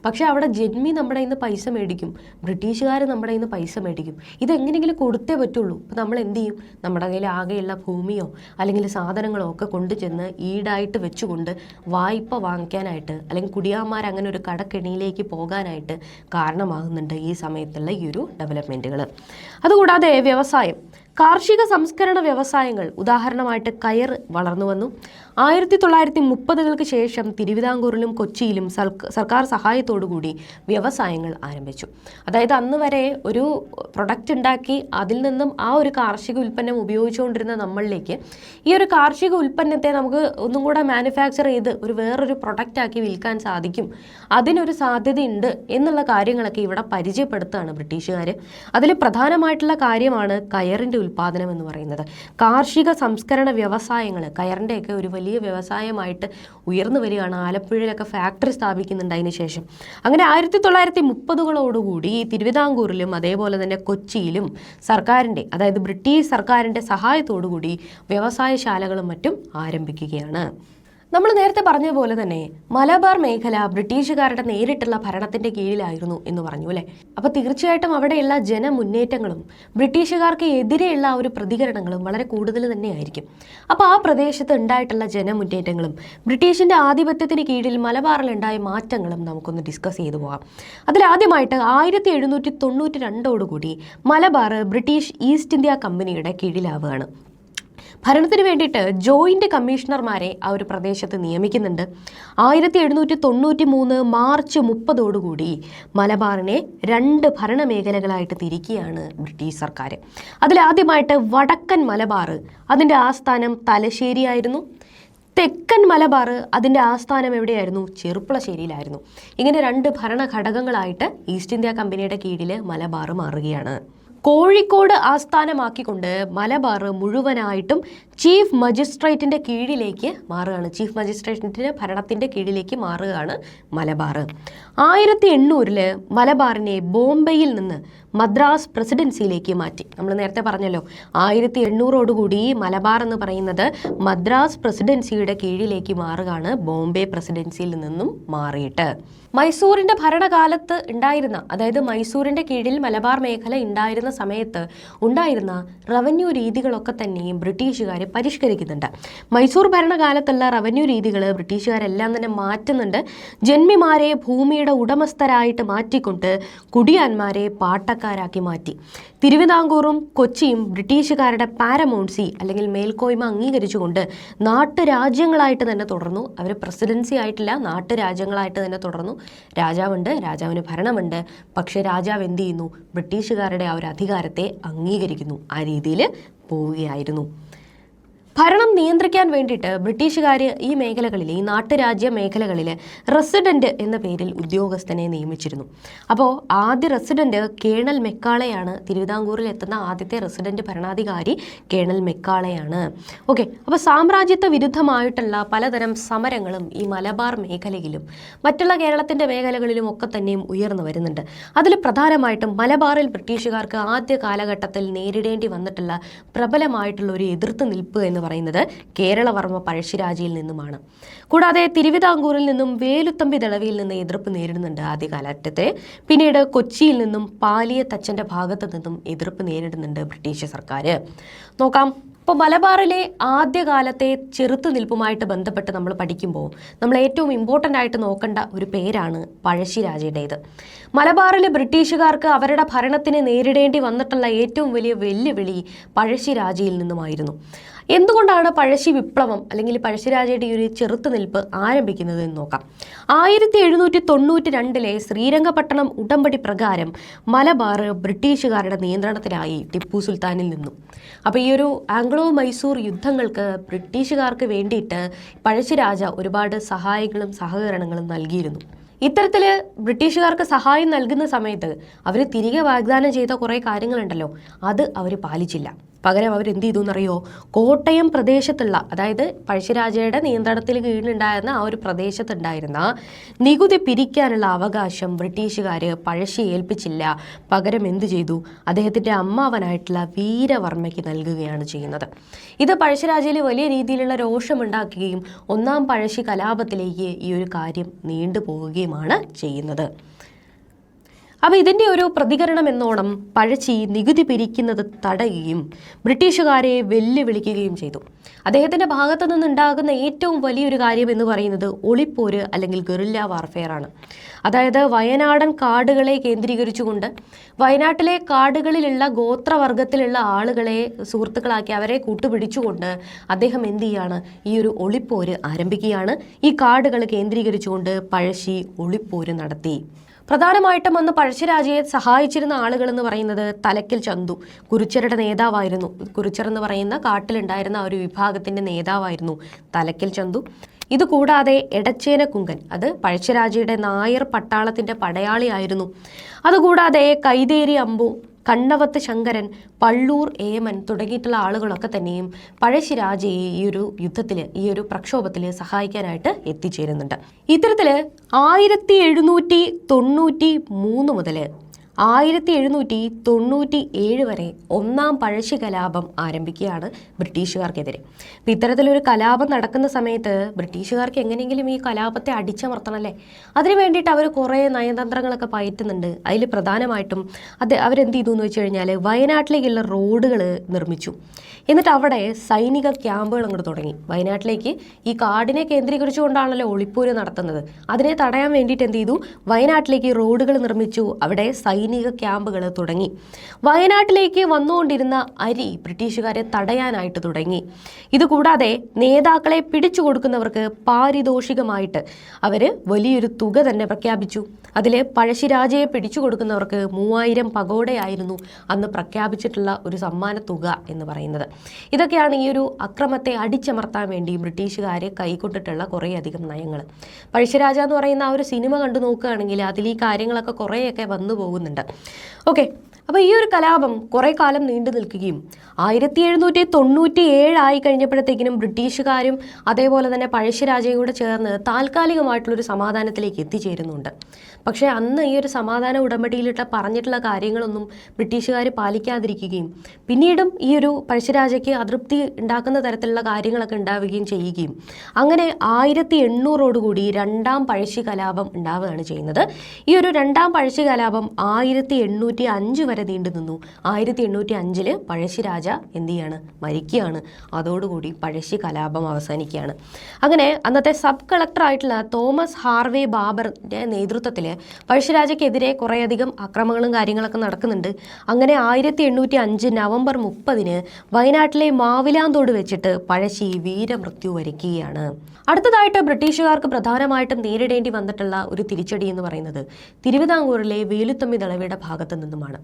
പക്ഷേ അവിടെ ജന്മി നമ്മുടെ ഇന്ന് പൈസ മേടിക്കും, ബ്രിട്ടീഷുകാർ നമ്മുടെ ഇന്ന് പൈസ മേടിക്കും. ഇതെങ്ങനെയെങ്കിലും കൊടുത്തേ പറ്റുള്ളൂ. അപ്പോൾ നമ്മൾ എന്ത് ചെയ്യും, നമ്മുടെ കയ്യിൽ ആകെയുള്ള ഭൂമിയോ അല്ലെങ്കിൽ സാധനങ്ങളോ ഒക്കെ കൊണ്ടുചെന്ന് ഈടായിട്ട് വെച്ചുകൊണ്ട് വായ്പ വാങ്ങിക്കാനായിട്ട് അല്ലെങ്കിൽ കുടിയാന്മാർ അങ്ങനെ ഒരു കടക്കെണിയിലേക്ക് പോകാനായിട്ട് കാരണമാകുന്നുണ്ട് ഈ സമയത്തുള്ള ഈ ഒരു ഡെവലപ്മെൻറ്റുകൾ. അതുകൂടാതെ വ്യവസായം, കാർഷിക സംസ്കരണ വ്യവസായങ്ങൾ, ഉദാഹരണമായിട്ട് കയർ വളർന്നു വന്നു. 1930-കൾക്ക് ശേഷം തിരുവിതാംകൂറിലും കൊച്ചിയിലും സർക്കാർ സഹായത്തോടുകൂടി വ്യവസായങ്ങൾ ആരംഭിച്ചു. അതായത് അന്ന് വരെ ഒരു പ്രൊഡക്റ്റ് ഉണ്ടാക്കി അതിൽ നിന്നും ആ ഒരു കാർഷിക ഉൽപ്പന്നം ഉപയോഗിച്ചുകൊണ്ടിരുന്ന നമ്മളിലേക്ക് ഈ ഒരു കാർഷിക ഉൽപ്പന്നത്തെ നമുക്ക് ഒന്നും കൂടെ മാനുഫാക്ചർ ചെയ്ത് ഒരു വേറൊരു പ്രൊഡക്റ്റാക്കി വിൽക്കാൻ സാധിക്കും, അതിനൊരു സാധ്യതയുണ്ട് എന്നുള്ള കാര്യങ്ങളൊക്കെ ഇവിടെ പരിചയപ്പെടുത്തുകയാണ് ബ്രിട്ടീഷുകാർ. അതിൽ പ്രധാനമായിട്ടുള്ള കാര്യമാണ് കയറിൻ്റെ ഉൽപ്പാദനം എന്ന് പറയുന്നത്. കാർഷിക സംസ്കരണ വ്യവസായങ്ങൾ കയറിൻ്റെയൊക്കെ ഒരു വലിയ വ്യവസായമായിട്ട് ഉയർന്നു വരികയാണ്. ആലപ്പുഴയിലൊക്കെ ഫാക്ടറി സ്ഥാപിക്കുന്നുണ്ട് അതിന് ശേഷം. അങ്ങനെ 1930-കളോടുകൂടി തിരുവിതാംകൂറിലും അതേപോലെ തന്നെ കൊച്ചിയിലും സർക്കാരിൻ്റെ, അതായത് ബ്രിട്ടീഷ് സർക്കാരിൻ്റെ സഹായത്തോടുകൂടി വ്യവസായശാലകളും മറ്റും ആരംഭിക്കുകയാണ്. നമ്മൾ നേരത്തെ പറഞ്ഞതുപോലെ തന്നെ മലബാർ മേഖല ബ്രിട്ടീഷുകാരുടെ നേരിട്ടുള്ള ഭരണത്തിൻ്റെ കീഴിലായിരുന്നു എന്ന് പറഞ്ഞു അല്ലേ. അപ്പോൾ തീർച്ചയായിട്ടും അവിടെയുള്ള ജനമുന്നേറ്റങ്ങളും ബ്രിട്ടീഷുകാർക്ക് എതിരെയുള്ള ഒരു പ്രതികരണങ്ങളും വളരെ കൂടുതൽ തന്നെയായിരിക്കും. അപ്പോൾ ആ പ്രദേശത്ത് ഉണ്ടായിട്ടുള്ള ജനമുന്നേറ്റങ്ങളും ബ്രിട്ടീഷിൻ്റെ ആധിപത്യത്തിന് കീഴിൽ മലബാറിലുണ്ടായ മാറ്റങ്ങളും നമുക്കൊന്ന് ഡിസ്കസ് ചെയ്തു പോകാം. അതിലാദ്യമായിട്ട് 1792 മലബാർ ബ്രിട്ടീഷ് ഈസ്റ്റ് ഇന്ത്യ കമ്പനിയുടെ കീഴിലാവുകയാണ്. ഭരണത്തിന് വേണ്ടിയിട്ട് ജോയിൻ്റ് കമ്മീഷണർമാരെ ആ ഒരു പ്രദേശത്ത് നിയമിക്കുന്നുണ്ട്. 1793 മാർച്ച് 30 മലബാറിനെ 2 ഭരണമേഖലകളായിട്ട് തിരിക്കുകയാണ് ബ്രിട്ടീഷ് സർക്കാർ. അതിലാദ്യമായിട്ട് വടക്കൻ മലബാർ, അതിൻ്റെ ആസ്ഥാനം തലശ്ശേരിയായിരുന്നു. തെക്കൻ മലബാർ, അതിൻ്റെ ആസ്ഥാനം എവിടെയായിരുന്നു? ചെറുപ്പളശ്ശേരിയിലായിരുന്നു. ഇങ്ങനെ 2 ഭരണഘടകങ്ങളായിട്ട് ഈസ്റ്റ് ഇന്ത്യ കമ്പനിയുടെ കീഴിൽ മലബാർ മാറുകയാണ്. കോഴിക്കോട് ആസ്ഥാനമാക്കിക്കൊണ്ട് മലബാർ മുഴുവനായിട്ടും ചീഫ് മജിസ്ട്രേറ്റിൻ്റെ കീഴിലേക്ക് മാറുകയാണ്. ചീഫ് മജിസ്ട്രേറ്റിൻ്റെ ഭരണത്തിൻ്റെ കീഴിലേക്ക് മാറുകയാണ് മലബാർ. 1800 മലബാറിനെ ബോംബെയിൽ നിന്ന് മദ്രാസ് പ്രസിഡൻസിയിലേക്ക് മാറ്റി. നമ്മൾ നേരത്തെ പറഞ്ഞല്ലോ 1800 മലബാർ എന്ന് പറയുന്നത് മദ്രാസ് പ്രസിഡൻസിയുടെ കീഴിലേക്ക് മാറുകയാണ്, ബോംബെ പ്രസിഡൻസിയിൽ നിന്നും മാറിയിട്ട്. മൈസൂരിൻ്റെ ഭരണകാലത്ത് ഉണ്ടായിരുന്ന, അതായത് മൈസൂരിൻ്റെ കീഴിൽ മലബാർ മേഖല ഉണ്ടായിരുന്ന സമയത്ത് ഉണ്ടായിരുന്ന റവന്യൂ രീതികളൊക്കെ തന്നെയും ബ്രിട്ടീഷുകാർ പരിഷ്കരിക്കുന്നുണ്ട്. മൈസൂർ ഭരണകാലത്തുള്ള റവന്യൂ രീതികൾ ബ്രിട്ടീഷുകാരെല്ലാം തന്നെ മാറ്റുന്നുണ്ട്. ജന്മിമാരെ ഭൂമിയുടെ ഉടമസ്ഥരായിട്ട് മാറ്റിക്കൊണ്ട് കുടിയാന്മാരെ പാട്ടക്കാരാക്കി മാറ്റി. തിരുവിതാംകൂറും കൊച്ചിയും ബ്രിട്ടീഷുകാരുടെ പാരമൗൺസി അല്ലെങ്കിൽ മേൽക്കോയ്മ അംഗീകരിച്ചുകൊണ്ട് നാട്ടുരാജ്യങ്ങളായിട്ട് തന്നെ തുടർന്നു. അവർ പ്രസിഡൻസി ആയിട്ടില്ല, നാട്ടുരാജ്യങ്ങളായിട്ട് തന്നെ തുടർന്നു. രാജാവുണ്ട്, രാജാവിന് ഭരണമുണ്ട്. പക്ഷേ രാജാവ് എന്ത് ചെയ്യുന്നു? ബ്രിട്ടീഷുകാരുടെ ആ ഒരു അധികാരത്തെ അംഗീകരിക്കുന്നു. ആ രീതിയിൽ പോവുകയായിരുന്നു. ഭരണം നിയന്ത്രിക്കാൻ വേണ്ടിയിട്ട് ബ്രിട്ടീഷുകാർ ഈ മേഖലകളിൽ, ഈ നാട്ടുരാജ്യ മേഖലകളിൽ റെസിഡൻറ്റ് എന്ന പേരിൽ ഉദ്യോഗസ്ഥനെ നിയമിച്ചിരുന്നു. അപ്പോൾ ആദ്യ റെസിഡൻറ്റ് കേണൽ മെക്കാളയാണ്. തിരുവിതാംകൂറിൽ എത്തുന്ന ആദ്യത്തെ റെസിഡൻറ്റ് ഭരണാധികാരി കേണൽ മെക്കാളയാണ്. ഓക്കെ, അപ്പോൾ സാമ്രാജ്യത്വ വിരുദ്ധമായിട്ടുള്ള പലതരം സമരങ്ങളും ഈ മലബാർ മേഖലയിലും മറ്റുള്ള കേരളത്തിൻ്റെ മേഖലകളിലും ഒക്കെ തന്നെയും ഉയർന്നു വരുന്നുണ്ട്. അതിൽ പ്രധാനമായിട്ടും മലബാറിൽ ബ്രിട്ടീഷുകാർക്ക് ആദ്യ കാലഘട്ടത്തിൽ നേരിടേണ്ടി വന്നിട്ടുള്ള പ്രബലമായിട്ടുള്ള ഒരു എതിർത്ത് നിൽപ്പ് എന്ന് പറയുന്നത് കേരളവർമ്മ പഴശ്ശിരാജയിൽ നിന്നുമാണ്. കൂടാതെ തിരുവിതാംകൂറിൽ നിന്നും വേലുത്തമ്പി ദളവിയിൽ നിന്ന് എതിർപ്പ് നേരിടുന്നുണ്ട് ആദ്യകാലഘട്ടത്തെ. പിന്നീട് കൊച്ചിയിൽ നിന്നും പാലിയത്തച്ഛൻ്റെ ഭാഗത്തു നിന്നും എതിർപ്പ് നേരിടുന്നുണ്ട് ബ്രിട്ടീഷ് സർക്കാർ. നോക്കാം, അപ്പോൾ മലബാറിലെ ആദ്യകാലത്തെ ചെറുത്തുനിൽപ്പുമായിട്ട് ബന്ധപ്പെട്ട് നമ്മൾ പഠിക്കുമ്പോൾ നമ്മൾ ഏറ്റവും ഇമ്പോർട്ടൻ്റ് ആയിട്ട് നോക്കേണ്ട ഒരു പേരാണ് പഴശ്ശിരാജയുടേത്. മലബാറിലെ ബ്രിട്ടീഷുകാർക്ക് അവരുടെ ഭരണത്തിന് നേരിടേണ്ടി വന്നിട്ടുള്ള ഏറ്റവും വലിയ വെല്ലുവിളി പഴശ്ശിരാജയിൽ നിന്നുമായിരുന്നു. എന്തുകൊണ്ടാണ് പഴശ്ശി വിപ്ലവം അല്ലെങ്കിൽ പഴശ്ശിരാജയുടെ ഈ ഒരു ചെറുത്തുനിൽപ്പ് ആരംഭിക്കുന്നത് എന്ന് നോക്കാം. 1792 ശ്രീരംഗപട്ടണം ഉടമ്പടി പ്രകാരം മലബാർ ബ്രിട്ടീഷുകാരുടെ നിയന്ത്രണത്തിലായി ടിപ്പു സുൽത്താനിൽ നിന്നും. അപ്പോൾ ഈ ഒരു ആംഗ്ലോ മൈസൂർ യുദ്ധങ്ങൾക്ക് ബ്രിട്ടീഷുകാർക്ക് വേണ്ടിയിട്ട് പഴശ്ശിരാജ ഒരുപാട് സഹായങ്ങളും സഹകരണങ്ങളും നൽകിയിരുന്നു. ഇത്തരത്തിൽ ബ്രിട്ടീഷുകാർക്ക് സഹായം നൽകുന്ന സമയത്ത് അവർ തിരികെ വാഗ്ദാനം ചെയ്ത കുറേ കാര്യങ്ങളുണ്ടല്ലോ, അത് അവർ പാലിച്ചില്ല. പകരം അവരെന്ത് ചെയ്തു എന്നറിയോ? കോട്ടയം പ്രദേശത്തുള്ള, അതായത് പഴശ്ശിരാജയുടെ നിയന്ത്രണത്തിൽ കീഴിലുണ്ടായിരുന്ന ആ ഒരു പ്രദേശത്തുണ്ടായിരുന്ന നികുതി പിരിക്കാനുള്ള അവകാശം ബ്രിട്ടീഷുകാർ പഴശ്ശിയെ ഏൽപ്പിച്ചില്ല. പകരം എന്തു ചെയ്തു? അദ്ദേഹത്തിൻ്റെ അമ്മാവനായിട്ടുള്ള വീരവർമ്മയ്ക്ക് നൽകുകയാണ് ചെയ്യുന്നത്. ഇത് പഴശ്ശിരാജയിൽ വലിയ രീതിയിലുള്ള രോഷമുണ്ടാക്കുകയും ഒന്നാം പഴശ്ശി കലാപത്തിലേക്ക് ഈ ഒരു കാര്യം നീണ്ടുപോവുകയുമാണ് ചെയ്യുന്നത്. അപ്പോൾ ഇതിൻ്റെ ഒരു പ്രതികരണം എന്നോണം പഴശ്ശി നികുതി പിരിക്കുന്നത് തടയുകയും ബ്രിട്ടീഷുകാരെ വെല്ലുവിളിക്കുകയും ചെയ്തു. അദ്ദേഹത്തിൻ്റെ ഭാഗത്തു നിന്നുണ്ടാകുന്ന ഏറ്റവും വലിയൊരു കാര്യം എന്ന് പറയുന്നത് ഒളിപ്പോര് അല്ലെങ്കിൽ ഗറില്ല വാർഫെയർ ആണ്. അതായത് വയനാടൻ കാടുകളെ കേന്ദ്രീകരിച്ചുകൊണ്ട് വയനാട്ടിലെ കാടുകളിലുള്ള ഗോത്രവർഗത്തിലുള്ള ആളുകളെ സുഹൃത്തുക്കളാക്കി അവരെ കൂട്ടുപിടിച്ചുകൊണ്ട് അദ്ദേഹം എന്ത് ചെയ്യാണ്? ഈ ഒരു ഒളിപ്പോര് ആരംഭിക്കുകയാണ്. ഈ കാടുകൾ കേന്ദ്രീകരിച്ചുകൊണ്ട് പഴശ്ശി ഒളിപ്പോര് നടത്തി. പ്രധാനമായിട്ടും അന്ന് പഴശ്ശിരാജയെ സഹായിച്ചിരുന്ന ആളുകൾ എന്ന് പറയുന്നത് തലക്കൽ ചന്തു, കുറിച്യരുടെ നേതാവായിരുന്നു. കുറിച്യർ എന്ന് പറയുന്ന കാട്ടിലുണ്ടായിരുന്ന ഒരു വിഭാഗത്തിൻ്റെ നേതാവായിരുന്നു തലക്കൽ ചന്തു. ഇതുകൂടാതെ എടച്ചേനക്കുങ്കൻ, അത് പഴശ്ശിരാജയുടെ നായർ പട്ടാളത്തിൻ്റെ പടയാളിയായിരുന്നു. അതുകൂടാതെ കൈതേരി അമ്പു, കണ്ണവത്ത് ശങ്കരൻ, പള്ളൂർ ഏമൻ തുടങ്ങിയിട്ടുള്ള ആളുകളൊക്കെ തന്നെയും പഴശ്ശിരാജയെ ഈ ഒരു യുദ്ധത്തിൽ, ഈ ഒരു പ്രക്ഷോഭത്തിൽ സഹായിക്കാനായിട്ട് എത്തിച്ചേരുന്നുണ്ട്. ഇത്തരത്തിൽ 1793 മുതൽ 1797 വരെ ഒന്നാം പഴശ്ശി കലാപം ആരംഭിക്കുകയാണ് ബ്രിട്ടീഷുകാർക്കെതിരെ. അപ്പം ഇത്തരത്തിലൊരു കലാപം നടക്കുന്ന സമയത്ത് ബ്രിട്ടീഷുകാർക്ക് എങ്ങനെയെങ്കിലും ഈ കലാപത്തെ അടിച്ചമർത്തണമല്ലേ? അതിനു വേണ്ടിയിട്ട് അവർ കുറേ നയതന്ത്രങ്ങളൊക്കെ പയറ്റുന്നുണ്ട്. അതിൽ പ്രധാനമായിട്ടും അവരെന്ത് ചെയ്തു എന്ന് വെച്ച് കഴിഞ്ഞാൽ വയനാട്ടിലേക്കുള്ള റോഡുകൾ നിർമ്മിച്ചു. എന്നിട്ട് അവിടെ സൈനിക ക്യാമ്പുകൾ അങ്ങോട്ട് തുടങ്ങി. വയനാട്ടിലേക്ക് ഈ കാടിനെ കേന്ദ്രീകരിച്ചുകൊണ്ടാണല്ലോ ഒളിപ്പോര് നടത്തുന്നത്. അതിനെ തടയാൻ വേണ്ടിയിട്ട് എന്ത് ചെയ്തു? വയനാട്ടിലേക്ക് റോഡുകൾ നിർമ്മിച്ചു. അവിടെ സൈനിക ക്യാമ്പുകൾ തുടങ്ങി. വയനാട്ടിലേക്ക് വന്നുകൊണ്ടിരുന്ന അരി ബ്രിട്ടീഷുകാരെ തടയാനായിട്ട് തുടങ്ങി. ഇതുകൂടാതെ നേതാക്കളെ പിടിച്ചു കൊടുക്കുന്നവർക്ക് പാരിതോഷികമായിട്ട് അവർ വലിയൊരു തുക തന്നെ പ്രഖ്യാപിച്ചു. അതിൽ പഴശ്ശിരാജയെ പിടിച്ചു കൊടുക്കുന്നവർക്ക് 3000 പഗോഡയായിരുന്നു അന്ന് പ്രഖ്യാപിച്ചിട്ടുള്ള ഒരു സമ്മാന തുക എന്ന് പറയുന്നത്. ഇതൊക്കെയാണ് ഈ ഒരു അക്രമത്തെ അടിച്ചമർത്താൻ വേണ്ടി ബ്രിട്ടീഷുകാർ കൈക്കൊണ്ടിട്ടുള്ള കുറേയധികം നയങ്ങൾ. പഴശ്ശിരാജ എന്ന് പറയുന്ന ആ ഒരു സിനിമ കണ്ടു നോക്കുകയാണെങ്കിൽ അതിൽ ഈ കാര്യങ്ങളൊക്കെ കുറേയൊക്കെ വന്നു പോകുന്നുണ്ട്. ഓക്കെ, അപ്പോൾ ഈ ഒരു കലാപം കുറേ കാലം നീണ്ടു നിൽക്കുകയും 1797 ആയി കഴിഞ്ഞപ്പോഴത്തേക്കിനും ബ്രിട്ടീഷുകാരും അതേപോലെ തന്നെ പഴശ്ശിരാജയും കൂടെ ചേർന്ന് താൽക്കാലികമായിട്ടുള്ളൊരു സമാധാനത്തിലേക്ക് എത്തിച്ചേരുന്നുണ്ട്. പക്ഷേ അന്ന് ഈ ഒരു സമാധാന ഉടമ്പടിയിലിട്ട് പറഞ്ഞിട്ടുള്ള കാര്യങ്ങളൊന്നും ബ്രിട്ടീഷുകാർ പാലിക്കാതിരിക്കുകയും പിന്നീടും ഈ ഒരു പഴശ്ശിരാജയ്ക്ക് അതൃപ്തി ഉണ്ടാക്കുന്ന തരത്തിലുള്ള കാര്യങ്ങളൊക്കെ ഉണ്ടാവുകയും ചെയ്യുകയും അങ്ങനെ 1800 രണ്ടാം പഴശ്ശി കലാപം ഉണ്ടാവുകയാണ് ചെയ്യുന്നത്. ഈ ഒരു രണ്ടാം പഴശ്ശി കലാപം 1805 വരെ നീണ്ടു നിന്നു. 1805 പഴശ്ശിരാജ എന്ത് ചെയ്യാണ്? മരിക്കുകയാണ്. അതോടുകൂടി പഴശ്ശി കലാപം അവസാനിക്കുകയാണ്. അങ്ങനെ അന്നത്തെ സബ് കളക്ടറായിട്ടുള്ള തോമസ് ഹാർവേ ബാബറിൻ്റെ നേതൃത്വത്തിൽ പഴശ്ശിരാജയ്ക്കെതിരെ കുറേയധികം അക്രമങ്ങളും കാര്യങ്ങളൊക്കെ നടക്കുന്നുണ്ട്. അങ്ങനെ 1805 നവംബർ 30 വയനാട്ടിലെ മാവിലാന്തോട് വെച്ചിട്ട് പഴശ്ശി വീരമൃത്യു വരിക്കുകയാണ്. അടുത്തതായിട്ട് ബ്രിട്ടീഷുകാർക്ക് പ്രധാനമായിട്ടും നേരിടേണ്ടി വന്നിട്ടുള്ള ഒരു തിരിച്ചടി എന്ന് പറയുന്നത് തിരുവിതാംകൂറിലെ വേലുത്തമ്പി ദളവയുടെ ഭാഗത്തു നിന്നുമാണ്.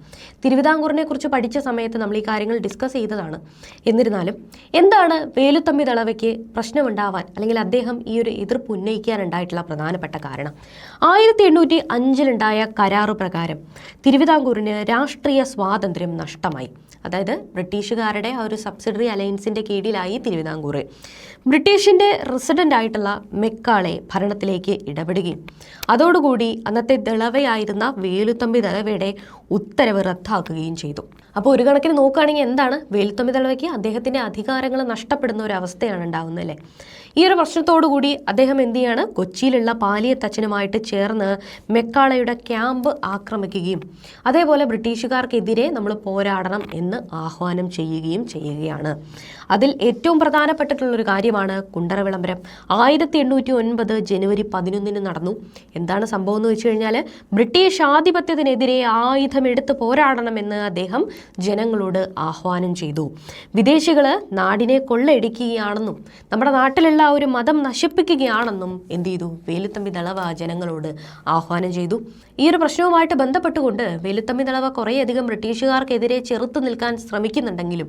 തിരുവിതാംകൂറിനെ കുറിച്ച് പഠിച്ച സമയത്ത് നമ്മൾ ഈ കാര്യങ്ങൾ ഡിസ്കസ് ചെയ്തതാണ്. എന്നിരുന്നാലും എന്താണ് വേലുത്തമ്പി ദളവയ്ക്ക് പ്രശ്നമുണ്ടാവാൻ അല്ലെങ്കിൽ അദ്ദേഹം ഈ ഒരു എതിർപ്പ് ഉന്നയിക്കാനുണ്ടായിട്ടുള്ള പ്രധാനപ്പെട്ട കാരണം? 1805 കരാറ് പ്രകാരം തിരുവിതാംകൂറിന് രാഷ്ട്രീയ സ്വാതന്ത്ര്യം നഷ്ടമായി. അതായത് ബ്രിട്ടീഷുകാരുടെ ആ ഒരു സബ്സിഡറി അലയൻസിൻ്റെ കീഴിലായി തിരുവിതാംകൂർ. ബ്രിട്ടീഷിൻ്റെ റെസിഡൻ്റ് ആയിട്ടുള്ള മെക്കാളെ ഭരണത്തിലേക്ക് ഇടപെടുകയും അതോടുകൂടി അന്നത്തെ ദളവയായിരുന്ന വേലുത്തമ്പി ദളവയുടെ ഉത്തരവ് റദ്ദാക്കുകയും ചെയ്തു. അപ്പോൾ ഒരു കണക്കിന് നോക്കുകയാണെങ്കിൽ എന്താണ്, വേലുത്തമ്പി ദളവയ്ക്ക് അദ്ദേഹത്തിൻ്റെ അധികാരങ്ങൾ നഷ്ടപ്പെടുന്ന ഒരു അവസ്ഥയാണ് ഉണ്ടാകുന്നത് അല്ലേ. ഈ ഒരു പ്രശ്നത്തോടുകൂടി അദ്ദേഹം എന്ത് ചെയ്യാണ്, കൊച്ചിയിലുള്ള പാലിയത്തച്ഛനുമായിട്ട് ചേർന്ന് മെക്കാളയുടെ ക്യാമ്പ് ആക്രമിക്കുകയും അതേപോലെ ബ്രിട്ടീഷുകാർക്കെതിരെ നമ്മൾ പോരാടണം എന്ന് ആഹ്വാനം ചെയ്യുകയാണ്. അതിൽ ഏറ്റവും പ്രധാനപ്പെട്ടിട്ടുള്ളൊരു കാര്യമാണ് കുണ്ടറ വിളംബരം. 1809 ജനുവരി 11 നടന്നു. എന്താണ് സംഭവം എന്ന് വെച്ച് കഴിഞ്ഞാൽ, ബ്രിട്ടീഷ് ആധിപത്യത്തിനെതിരെ ആയുധമെടുത്ത് പോരാടണമെന്ന് അദ്ദേഹം ജനങ്ങളോട് ആഹ്വാനം ചെയ്തു. വിദേശികൾ നാടിനെ കൊള്ളയടിക്കുകയാണെന്നും നമ്മുടെ നാട്ടിലുള്ള ആ ഒരു മതം നശിപ്പിക്കുകയാണെന്നും എന്ത് ചെയ്തു, വേലുത്തമ്പി ദളവ ജനങ്ങളോട് ആഹ്വാനം ചെയ്തു. ഈ ഒരു പ്രശ്നവുമായിട്ട് ബന്ധപ്പെട്ടുകൊണ്ട് വേലുത്തമ്പി ദളവ കുറേയധികം ബ്രിട്ടീഷുകാർക്കെതിരെ ചെറുത്തു നിൽക്കാൻ ശ്രമിക്കുന്നുണ്ടെങ്കിലും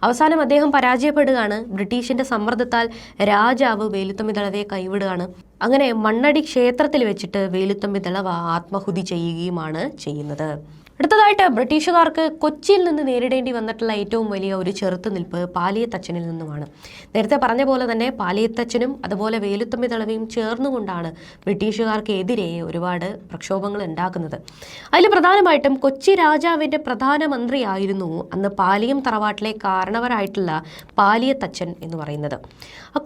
അവസാനം അദ്ദേഹം പരാജയപ്പെടുകയാണ്. ബ്രിട്ടീഷിന്റെ സമ്മർദ്ദത്താൽ രാജാവ് വേലുത്തമ്പി ദളവയെ കൈവിടുകയാണ്. അങ്ങനെ മണ്ണടി ക്ഷേത്രത്തിൽ വെച്ചിട്ട് വേലുത്തമ്പി ദളവ ആത്മഹുതി ചെയ്യുകയുമാണ് ചെയ്യുന്നത്. അടുത്തതായിട്ട് ബ്രിട്ടീഷുകാർക്ക് കൊച്ചിയിൽ നിന്ന് നേരിടേണ്ടി വന്നിട്ടുള്ള ഏറ്റവും വലിയ ഒരു ചെറുത്തുനിൽപ്പ് പാലിയത്തച്ഛനിൽ നിന്നുമാണ്. നേരത്തെ പറഞ്ഞ പോലെ തന്നെ പാലിയത്തച്ഛനും അതുപോലെ വേലുത്തമ്പി ദളവയും ചേർന്നുകൊണ്ടാണ് ബ്രിട്ടീഷുകാർക്കെതിരെ ഒരുപാട് പ്രക്ഷോഭങ്ങൾ ഉണ്ടാക്കുന്നത്. അതിൽ പ്രധാനമായിട്ടും കൊച്ചി രാജാവിൻ്റെ പ്രധാനമന്ത്രിയായിരുന്നു അന്ന് പാലിയം തറവാട്ടിലെ കാരണവരായിട്ടുള്ള പാലിയത്തച്ഛൻ എന്ന് പറയുന്നത്.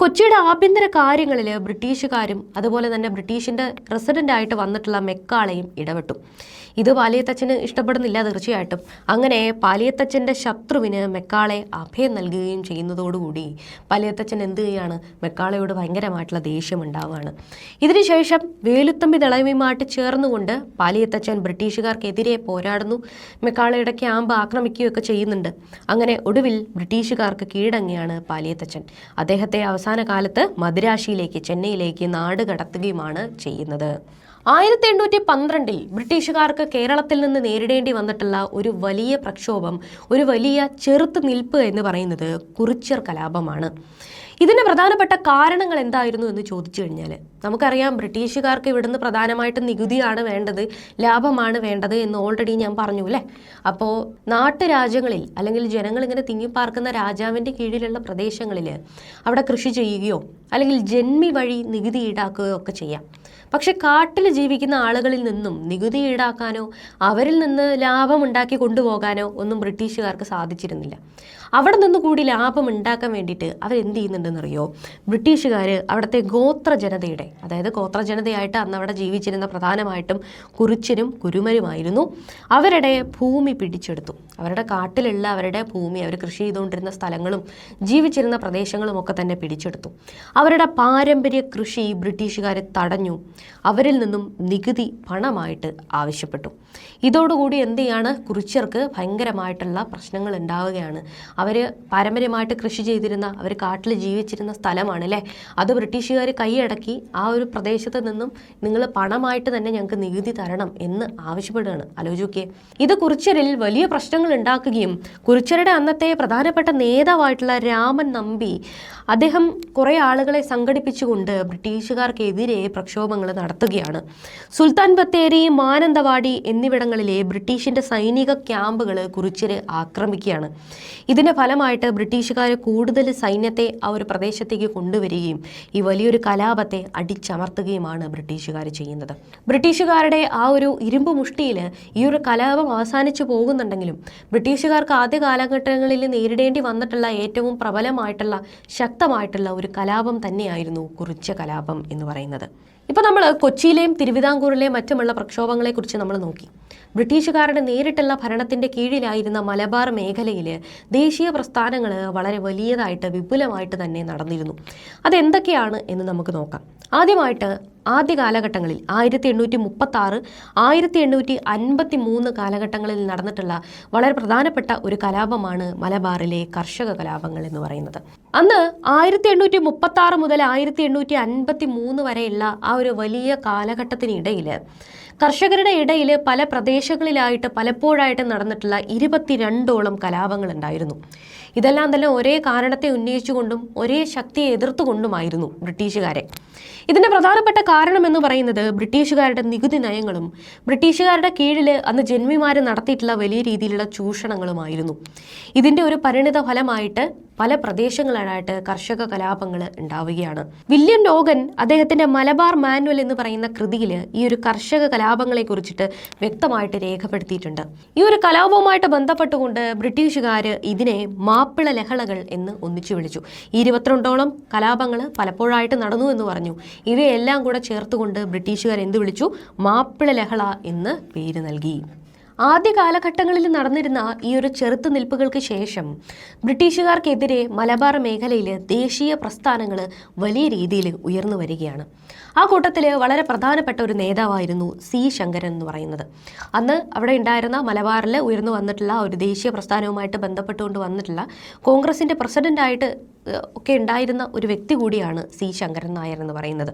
കൊച്ചിയുടെ ആഭ്യന്തര കാര്യങ്ങളിൽ ബ്രിട്ടീഷുകാരും അതുപോലെ തന്നെ ബ്രിട്ടീഷിൻ്റെ റെസിഡൻ്റായിട്ട് വന്നിട്ടുള്ള മെക്കാളയും ഇടപെട്ടു. ഇത് പാലിയത്തച്ഛന് ഇഷ്ടപ്പെടുന്നില്ല തീർച്ചയായിട്ടും. അങ്ങനെ പാലിയത്തച്ഛൻ്റെ ശത്രുവിന് മെക്കാളെ അഭയം നൽകുകയും ചെയ്യുന്നതോടുകൂടി പാലിയത്തച്ഛൻ എന്ത് ചെയ്യുകയാണ്, മെക്കാളയോട് ഭയങ്കരമായിട്ടുള്ള ദേഷ്യം ഉണ്ടാവുകയാണ്. ഇതിനുശേഷം വേലുത്തമ്പി ദളവയുമായിട്ട് ചേർന്നുകൊണ്ട് പാലിയത്തച്ഛൻ ബ്രിട്ടീഷുകാർക്കെതിരെ പോരാടുന്നു. മെക്കാളയുടെ ക്യാമ്പ് ആക്രമിക്കുകയൊക്കെ ചെയ്യുന്നുണ്ട്. അങ്ങനെ ഒടുവിൽ ബ്രിട്ടീഷുകാർക്ക് കീഴടങ്ങിയാണ് പാലിയത്തച്ഛൻ. അദ്ദേഹത്തെ അവസാന കാലത്ത് മദിരാശിയിലേക്ക്, ചെന്നൈയിലേക്ക് നാട് കടത്തുകയുമാണ് ചെയ്യുന്നത്. 1812 ബ്രിട്ടീഷുകാർക്ക് കേരളത്തിൽ നിന്ന് നേരിടേണ്ടി വന്നിട്ടുള്ള ഒരു വലിയ പ്രക്ഷോഭം, ഒരു വലിയ ചെറുത്തുനിൽപ്പ് എന്ന് പറയുന്നത് കുറിച്യർ കലാപമാണ്. ഇതിന് പ്രധാനപ്പെട്ട കാരണങ്ങൾ എന്തായിരുന്നു എന്ന് ചോദിച്ചു കഴിഞ്ഞാൽ, നമുക്കറിയാം ബ്രിട്ടീഷുകാർക്ക് ഇവിടുന്ന് പ്രധാനമായിട്ടും നികുതിയാണ് വേണ്ടത്, ലാഭമാണ് വേണ്ടത് എന്ന് ഓൾറെഡി ഞാൻ പറഞ്ഞു അല്ലേ. അപ്പോൾ നാട്ടുരാജ്യങ്ങളിൽ അല്ലെങ്കിൽ ജനങ്ങൾ ഇങ്ങനെ തിങ്ങിപ്പാർക്കുന്ന രാജാവിൻ്റെ കീഴിലുള്ള പ്രദേശങ്ങളിൽ അവിടെ കൃഷി ചെയ്യുകയോ അല്ലെങ്കിൽ ജന്മി വഴി നികുതി ഈടാക്കുകയോ ഒക്കെ ചെയ്യാം. പക്ഷെ കാട്ടിൽ ജീവിക്കുന്ന ആളുകളിൽ നിന്നും നികുതി ഈടാക്കാനോ അവരിൽ നിന്ന് ലാഭമുണ്ടാക്കി കൊണ്ടുപോകാനോ ഒന്നും ബ്രിട്ടീഷുകാർക്ക് സാധിച്ചിരുന്നില്ല. അവിടെ നിന്ന് കൂടി ലാഭം ഉണ്ടാക്കാൻ വേണ്ടിയിട്ട് അവരെന്ത് ചെയ്യുന്നുണ്ടെന്നറിയോ, ബ്രിട്ടീഷുകാർ അവിടുത്തെ ഗോത്ര ജനതയുടെ, അതായത് ഗോത്ര ജനതയായിട്ട് അന്ന് അവിടെ ജീവിച്ചിരുന്ന പ്രധാനമായിട്ടും കുറിച്യരും കുരുമരുമായിരുന്നു, അവരുടെ ഭൂമി പിടിച്ചെടുത്തു. അവരുടെ കാട്ടിലുള്ള അവരുടെ ഭൂമി, അവർ കൃഷി ചെയ്തുകൊണ്ടിരുന്ന സ്ഥലങ്ങളും ജീവിച്ചിരുന്ന പ്രദേശങ്ങളും ഒക്കെ തന്നെ പിടിച്ചെടുത്തു. അവരുടെ പാരമ്പര്യ കൃഷി ബ്രിട്ടീഷുകാർ തടഞ്ഞു. അവരിൽ നിന്നും നികുതി പണമായിട്ട് ആവശ്യപ്പെട്ടു. ഇതോടുകൂടി എന്ത് ചെയ്യാണ്, കുറിച്യർക്ക് ഭയങ്കരമായിട്ടുള്ള പ്രശ്നങ്ങൾ ഉണ്ടാവുകയാണ്. അവർ പാരമ്പര്യമായിട്ട് കൃഷി ചെയ്തിരുന്ന, അവർ കാട്ടിൽ ജീവിച്ചിരുന്ന സ്ഥലമാണ് അല്ലേ, അത് ബ്രിട്ടീഷുകാർ കൈയടക്കി ആ ഒരു പ്രദേശത്ത് നിന്നും നിങ്ങൾ പണമായിട്ട് തന്നെ ഞങ്ങൾക്ക് നികുതി തരണം എന്ന് ആവശ്യപ്പെടുകയാണ്. ആലോചിക്കേ, ഇത് കുറിച്യരിൽ വലിയ പ്രശ്നങ്ങൾ ഉണ്ടാക്കുകയും കുറിച്യരുടെ അന്നത്തെ പ്രധാനപ്പെട്ട നേതാവായിട്ടുള്ള രാമൻ നമ്പി അദ്ദേഹം കുറേ ആളുകളെ സംഘടിപ്പിച്ചുകൊണ്ട് ബ്രിട്ടീഷുകാർക്കെതിരെ പ്രക്ഷോഭങ്ങൾ നടത്തുകയാണ്. സുൽത്താൻ ബത്തേരി, മാനന്തവാടി എന്നിവിടങ്ങളിലെ ബ്രിട്ടീഷിൻ്റെ സൈനിക ക്യാമ്പുകൾ കുറിച്യർ ആക്രമിക്കുകയാണ്. ഇതിൻ്റെ ഫലമായിട്ട് ബ്രിട്ടീഷുകാർ കൂടുതൽ സൈന്യത്തെ ആ ഒരു പ്രദേശത്തേക്ക് കൊണ്ടുവരികയും ഈ വലിയൊരു കലാപത്തെ അടിച്ചമർത്തുകയുമാണ് ബ്രിട്ടീഷുകാർ ചെയ്യുന്നത്. ബ്രിട്ടീഷുകാരുടെ ആ ഒരു ഇരുമ്പ് മുഷ്ടിയിൽ ഈ ഒരു കലാപം അവസാനിച്ചു പോകുന്നുണ്ടെങ്കിലും ബ്രിട്ടീഷുകാർക്ക് ആദ്യ കാലഘട്ടങ്ങളിൽ നേരിടേണ്ടി വന്നിട്ടുള്ള ഏറ്റവും പ്രബലമായിട്ടുള്ള ശക്തമായിട്ടുള്ള ഒരു കലാപം തന്നെയായിരുന്നു കുറിച്യ കലാപം എന്ന് പറയുന്നത്. ഇപ്പോൾ നമ്മൾ കൊച്ചിയിലെയും തിരുവിതാംകൂറിലെയും മറ്റുമുള്ള പ്രക്ഷോഭങ്ങളെക്കുറിച്ച് നമ്മൾ നോക്കി. ബ്രിട്ടീഷുകാരുടെ നേരിട്ടുള്ള ഭരണത്തിൻ്റെ കീഴിലായിരുന്ന മലബാർ മേഖലയിൽ ദേശീയ പ്രസ്ഥാനങ്ങൾ വളരെ വലിയതായിട്ട് വിപുലമായിട്ട് തന്നെ നടന്നിരുന്നു. അതെന്തൊക്കെയാണ് എന്ന് നമുക്ക് നോക്കാം. ആദ്യമായിട്ട് ആദ്യ കാലഘട്ടങ്ങളിൽ 1836, 1853 കാലഘട്ടങ്ങളിൽ നടന്നിട്ടുള്ള വളരെ പ്രധാനപ്പെട്ട ഒരു കലാപമാണ് മലബാറിലെ കർഷക കലാപങ്ങൾ എന്ന് പറയുന്നത്. അന്ന് 1836 മുതൽ 1853 വരെയുള്ള ആ ഒരു വലിയ കാലഘട്ടത്തിനിടയിൽ കർഷകരുടെ ഇടയിൽ പല പ്രദേശങ്ങളിലായിട്ട് പലപ്പോഴായിട്ട് നടന്നിട്ടുള്ള 22ഓളം കലാപങ്ങൾ ഉണ്ടായിരുന്നു. ഇതെല്ലാം തന്നെ ഒരേ കാരണത്തെ ഉന്നയിച്ചുകൊണ്ടും ഒരേ ശക്തിയെ എതിർത്തുകൊണ്ടുമായിരുന്നു ബ്രിട്ടീഷുകാരെ. ഇതിൻ്റെ പ്രധാനപ്പെട്ട കാരണം എന്ന് പറയുന്നത് ബ്രിട്ടീഷുകാരുടെ നികുതി നയങ്ങളും ബ്രിട്ടീഷുകാരുടെ കീഴിൽ അന്ന് ജന്മിമാർ നടത്തിയിട്ടുള്ള വലിയ രീതിയിലുള്ള ചൂഷണങ്ങളുമായിരുന്നു. ഇതിൻ്റെ ഒരു പരിണിത ഫലമായിട്ട് പല പ്രദേശങ്ങളിലായിട്ട് കർഷക കലാപങ്ങൾ ഉണ്ടാവുകയാണ്. വില്യം ലോഗൻ അദ്ദേഹത്തിന്റെ മലബാർ മാനുവൽ എന്ന് പറയുന്ന കൃതിയിൽ ഈ ഒരു കർഷക കലാപങ്ങളെ കുറിച്ചിട്ട് വ്യക്തമായിട്ട് രേഖപ്പെടുത്തിയിട്ടുണ്ട്. ഈ ഒരു കലാപവുമായിട്ട് ബന്ധപ്പെട്ടുകൊണ്ട് ബ്രിട്ടീഷുകാർ ഇതിനെ മാപ്പിള ലഹളകൾ എന്ന് ഒന്നിച്ചു വിളിച്ചു. 22ഓളം കലാപങ്ങൾ പലപ്പോഴായിട്ട് നടന്നു എന്ന് പറഞ്ഞു. ഇവയെല്ലാം കൂടെ ചേർത്തുകൊണ്ട് ബ്രിട്ടീഷുകാർ എന്ത് വിളിച്ചു? മാപ്പിള ലഹള എന്ന് പേര് നൽകി. ആദ്യ കാലഘട്ടങ്ങളിൽ നടന്നിരുന്ന ഈ ഒരു ചെറുത്തുനിൽപ്പുകൾക്ക് ശേഷം ബ്രിട്ടീഷുകാർക്കെതിരെ മലബാർ മേഖലയിൽ ദേശീയ പ്രസ്ഥാനങ്ങൾ വലിയ രീതിയിൽ ഉയർന്നു വരികയാണ്. ആ കൂട്ടത്തിൽ വളരെ പ്രധാനപ്പെട്ട ഒരു നേതാവായിരുന്നു സി ശങ്കരൻ എന്ന് പറയുന്നത്. അന്ന് അവിടെ ഉണ്ടായിരുന്ന മലബാറിൽ ഉയർന്നു വന്നിട്ടുള്ള ഒരു ദേശീയ പ്രസ്ഥാനവുമായിട്ട് ബന്ധപ്പെട്ടുകൊണ്ട് വന്നിട്ടുള്ള കോൺഗ്രസിൻ്റെ പ്രസിഡൻ്റായിട്ട് ഒക്കെ ഉണ്ടായിരുന്ന ഒരു വ്യക്തി കൂടിയാണ് സി ശങ്കരൻ നായർ എന്ന് പറയുന്നത്.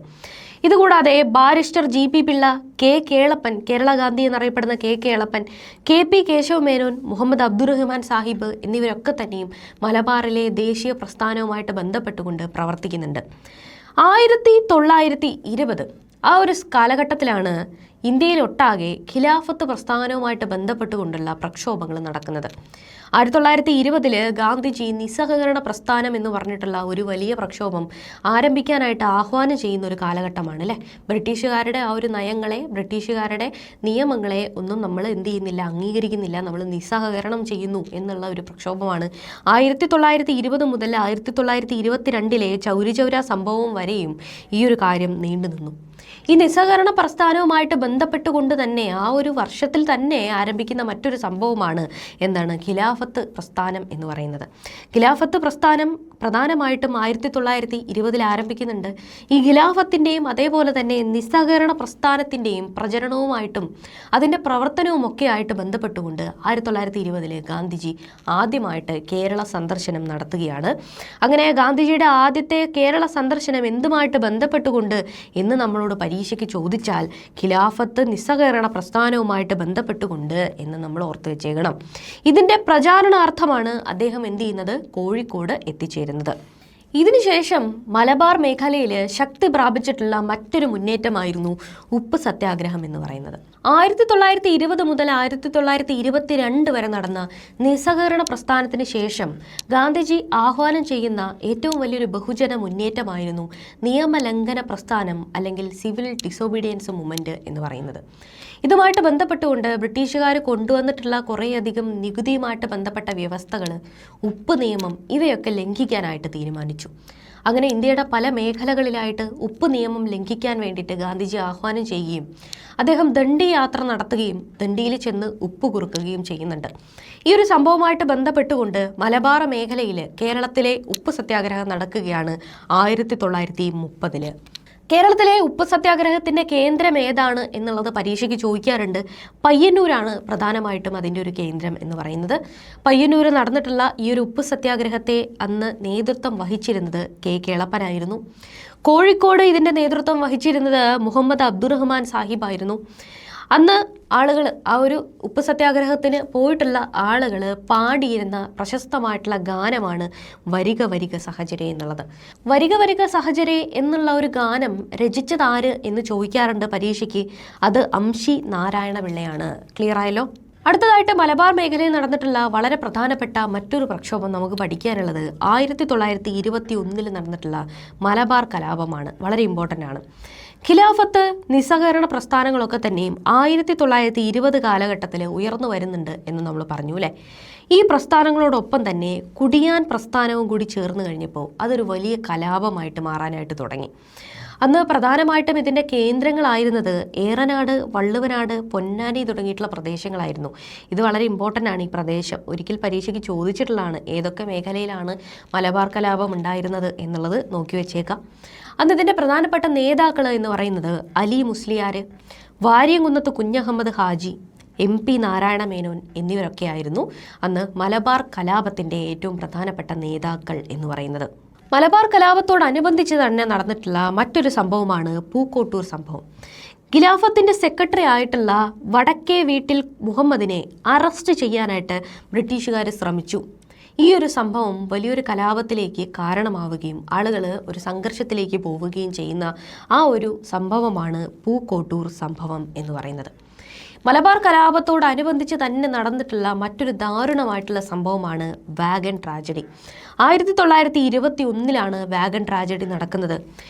ഇതുകൂടാതെ barrister GP Pillai, K Kelappan, Kerala Gandhi എന്നറിയപ്പെടുന്ന കെ കേളപ്പൻ, KP കേശവ മേനോൻ, മുഹമ്മദ് അബ്ദുറഹ്മാൻ സാഹിബ് എന്നിവരൊക്കെ തന്നെയും മലബാറിലെ ദേശീയ പ്രസ്ഥാനവുമായിട്ട് ബന്ധപ്പെട്ടുകൊണ്ട് പ്രവർത്തിക്കുന്നുണ്ട്. 1920 ആ ഒരു കാലഘട്ടത്തിലാണ് ഇന്ത്യയിലൊട്ടാകെ ഖിലാഫത്ത് പ്രസ്ഥാനവുമായിട്ട് ബന്ധപ്പെട്ടുകൊണ്ടുള്ള പ്രക്ഷോഭങ്ങൾ നടക്കുന്നത്. 1920 ഗാന്ധിജി നിസ്സഹകരണ പ്രസ്ഥാനം എന്ന് പറഞ്ഞിട്ടുള്ള ഒരു വലിയ പ്രക്ഷോഭം ആരംഭിക്കാനായിട്ട് ആഹ്വാനം ചെയ്യുന്ന ഒരു കാലഘട്ടമാണ് അല്ലേ. ബ്രിട്ടീഷുകാരുടെ ആ ഒരു നയങ്ങളെ, ബ്രിട്ടീഷുകാരുടെ നിയമങ്ങളെ ഒന്നും നമ്മൾ എന്ത് ചെയ്യുന്നില്ല, അംഗീകരിക്കുന്നില്ല, നമ്മൾ നിസ്സഹകരണം ചെയ്യുന്നു എന്നുള്ള ഒരു പ്രക്ഷോഭമാണ് 1920 മുതൽ 1922 ചൗരി ചൗര സംഭവം വരെയും ഈ ഒരു കാര്യം നീണ്ടു നിന്നു. ഈ നിസ്സഹകരണ പ്രസ്ഥാനവുമായിട്ട് ബന്ധപ്പെട്ടുകൊണ്ട് തന്നെ ആ ഒരു വർഷത്തിൽ തന്നെ ആരംഭിക്കുന്ന മറ്റൊരു സംഭവമാണ് എന്താണ്? ഖിലാഫത്ത് പ്രസ്ഥാനം എന്ന് പറയുന്നത്. ഖിലാഫത്ത് പ്രസ്ഥാനം പ്രധാനമായിട്ടും 1920 ആരംഭിക്കുന്നുണ്ട്. ഈ ഖിലാഫത്തിൻ്റെയും അതേപോലെ തന്നെ നിസ്സഹകരണ പ്രസ്ഥാനത്തിൻ്റെയും പ്രചരണവുമായിട്ടും അതിൻ്റെ പ്രവർത്തനവും ഒക്കെ ആയിട്ട് ബന്ധപ്പെട്ടുകൊണ്ട് 1920 ഗാന്ധിജി ആദ്യമായിട്ട് കേരള സന്ദർശനം നടത്തുകയാണ്. അങ്ങനെ ഗാന്ധിജിയുടെ ആദ്യത്തെ കേരള സന്ദർശനം എന്തുമായിട്ട് ബന്ധപ്പെട്ടുകൊണ്ട് എന്ന് നമ്മളോട് പരീക്ഷയ്ക്ക് ചോദിച്ചാൽ ഖിലാഫത്ത് നിസ്സഹകരണ പ്രസ്ഥാനവുമായിട്ട് ബന്ധപ്പെട്ടുകൊണ്ട് എന്ന് നമ്മൾ ഓർത്ത് വെച്ചേക്കണം. ഇതിൻ്റെ പ്രചാരണാർത്ഥമാണ് അദ്ദേഹം എന്ത് ചെയ്യുന്നത്? കോഴിക്കോട് എത്തിച്ചേരുന്നത്. ഇതിനുശേഷം മലബാർ മേഖലയിൽ ശക്തി പ്രാപിച്ചിട്ടുള്ള മറ്റൊരു മുന്നേറ്റമായിരുന്നു ഉപ്പ് സത്യാഗ്രഹം എന്ന് പറയുന്നത്. 1920 മുതൽ 1922 വരെ നടന്ന നിസ്സഹകരണ പ്രസ്ഥാനത്തിന് ശേഷം ഗാന്ധിജി ആഹ്വാനം ചെയ്യുന്ന ഏറ്റവും വലിയൊരു ബഹുജന മുന്നേറ്റമായിരുന്നു നിയമലംഘന പ്രസ്ഥാനം അല്ലെങ്കിൽ സിവിൽ ഡിസോബീഡിയൻസ് മൂവ്മെൻറ്റ് എന്ന് പറയുന്നത്. ഇതുമായിട്ട് ബന്ധപ്പെട്ടുകൊണ്ട് ബ്രിട്ടീഷുകാർ കൊണ്ടുവന്നിട്ടുള്ള കുറേയധികം നികുതിയുമായിട്ട് ബന്ധപ്പെട്ട വ്യവസ്ഥകൾ, ഉപ്പ് നിയമം ഇവയൊക്കെ ലംഘിക്കാനായിട്ട് തീരുമാനിച്ചു. അങ്ങനെ ഇന്ത്യയുടെ പല മേഖലകളിലായിട്ട് ഉപ്പ് നിയമം ലംഘിക്കാൻ വേണ്ടിയിട്ട് ഗാന്ധിജി ആഹ്വാനം ചെയ്യുകയും അദ്ദേഹം ദണ്ഡി യാത്ര നടത്തുകയും ദണ്ഡിയിൽ ചെന്ന് ഉപ്പ് കുറുക്കുകയും ചെയ്യുന്നുണ്ട്. ഈ ഒരു സംഭവമായിട്ട് ബന്ധപ്പെട്ടുകൊണ്ട് മലബാർ മേഖലയിൽ കേരളത്തിലെ ഉപ്പ് സത്യാഗ്രഹം നടക്കുകയാണ് 1930. കേരളത്തിലെ ഉപ്പ് സത്യാഗ്രഹത്തിൻ്റെ കേന്ദ്രം ഏതാണ് എന്നുള്ളത് പരീക്ഷയ്ക്ക് ചോദിക്കാറുണ്ട്. പയ്യന്നൂരാണ് പ്രധാനമായിട്ടും അതിൻ്റെ ഒരു കേന്ദ്രം എന്ന് പറയുന്നത്. പയ്യന്നൂർ നടന്നിട്ടുള്ള ഈ ഒരു ഉപ്പ് സത്യാഗ്രഹത്തെ അന്ന് നേതൃത്വം വഹിച്ചിരുന്നത് കെ കേളപ്പനായിരുന്നു. കോഴിക്കോട് ഇതിൻ്റെ നേതൃത്വം വഹിച്ചിരുന്നത് മുഹമ്മദ് അബ്ദുറഹ്മാൻ സാഹിബായിരുന്നു. അന്ന് ആളുകൾ ആ ഒരു ഉപ്പ് സത്യാഗ്രഹത്തിന് പോയിട്ടുള്ള ആളുകൾ പാടിയിരുന്ന പ്രശസ്തമായിട്ടുള്ള ഗാനമാണ് വരിക വരിക സഹചരേ എന്നുള്ളത്. വരിക വരിക സഹചരേ എന്നുള്ള ഒരു ഗാനം രചിച്ചത് ആര് എന്ന് ചോദിക്കാറുണ്ട് പരീക്ഷയ്ക്ക്. അത് അംശി നാരായണ പിള്ളയാണ്. ക്ലിയർ ആയല്ലോ? അടുത്തതായിട്ട് മലബാർ മേഖലയിൽ നടന്നിട്ടുള്ള വളരെ പ്രധാനപ്പെട്ട മറ്റൊരു പ്രക്ഷോഭം നമുക്ക് പഠിക്കാനുള്ളത് 1921 നടന്നിട്ടുള്ള മലബാർ കലാപമാണ്. വളരെ ഇമ്പോർട്ടൻ്റ് ആണ്. ഖിലാഫത്ത് നിസ്സഹകരണ പ്രസ്ഥാനങ്ങളൊക്കെ തന്നെയും 1920 കാലഘട്ടത്തിൽ ഉയർന്നു വരുന്നുണ്ട് എന്ന് നമ്മൾ പറഞ്ഞു അല്ലേ. ഈ പ്രസ്ഥാനങ്ങളോടൊപ്പം തന്നെ കുടിയാൻ പ്രസ്ഥാനവും കൂടി ചേർന്ന് കഴിഞ്ഞപ്പോൾ അതൊരു വലിയ കലാപമായിട്ട് മാറാനായിട്ട് തുടങ്ങി. അന്ന് പ്രധാനമായിട്ടും ഇതിൻ്റെ കേന്ദ്രങ്ങളായിരുന്നത് ഏറനാട്, വള്ളുവനാട്, പൊന്നാനി തുടങ്ങിയിട്ടുള്ള പ്രദേശങ്ങളായിരുന്നു. ഇത് വളരെ ഇമ്പോർട്ടൻ്റ് ആണ് ഈ പ്രദേശം. ഒരിക്കൽ പരീക്ഷയ്ക്ക് ചോദിച്ചിട്ടുള്ളതാണ് ഏതൊക്കെ മേഖലയിലാണ് മലബാർ കലാപം ഉണ്ടായിരുന്നത് എന്നുള്ളത് നോക്കി വെച്ചേക്കാം. അന്ന് ഇതിൻ്റെ പ്രധാനപ്പെട്ട നേതാക്കൾ എന്ന് പറയുന്നത് അലി മുസ്ലിയാർ, വാര്യംകുന്നത്ത് കുഞ്ഞഹമ്മദ് ഹാജി, MP നാരായണ മേനോൻ എന്നിവരൊക്കെ ആയിരുന്നു അന്ന് മലബാർ കലാപത്തിൻ്റെ ഏറ്റവും പ്രധാനപ്പെട്ട നേതാക്കൾ എന്ന് പറയുന്നത്. മലബാർ കലാപത്തോടനുബന്ധിച്ച് തന്നെ നടന്നിട്ടുള്ള മറ്റൊരു സംഭവമാണ് പൂക്കോട്ടൂർ സംഭവം. ഖിലാഫത്തിൻ്റെ സെക്രട്ടറി ആയിട്ടുള്ള വടക്കേ വീട്ടിൽ മുഹമ്മദിനെ അറസ്റ്റ് ചെയ്യാനായിട്ട് ബ്രിട്ടീഷുകാർ ശ്രമിച്ചു. ഈ ഒരു സംഭവം വലിയൊരു കലാപത്തിലേക്ക് കാരണമാവുകയും ആളുകൾ ഒരു സംഘർഷത്തിലേക്ക് പോവുകയും ചെയ്യുന്ന ആ ഒരു സംഭവമാണ് പൂക്കോട്ടൂർ സംഭവം എന്ന് പറയുന്നത്. മലബാർ കലാപത്തോടനുബന്ധിച്ച് തന്നെ നടന്നിട്ടുള്ള മറ്റൊരു ദാരുണമായിട്ടുള്ള സംഭവമാണ് വാഗൺ ട്രാജഡി. 1921 വാഗൺ ട്രാജഡി നടക്കുന്നത്.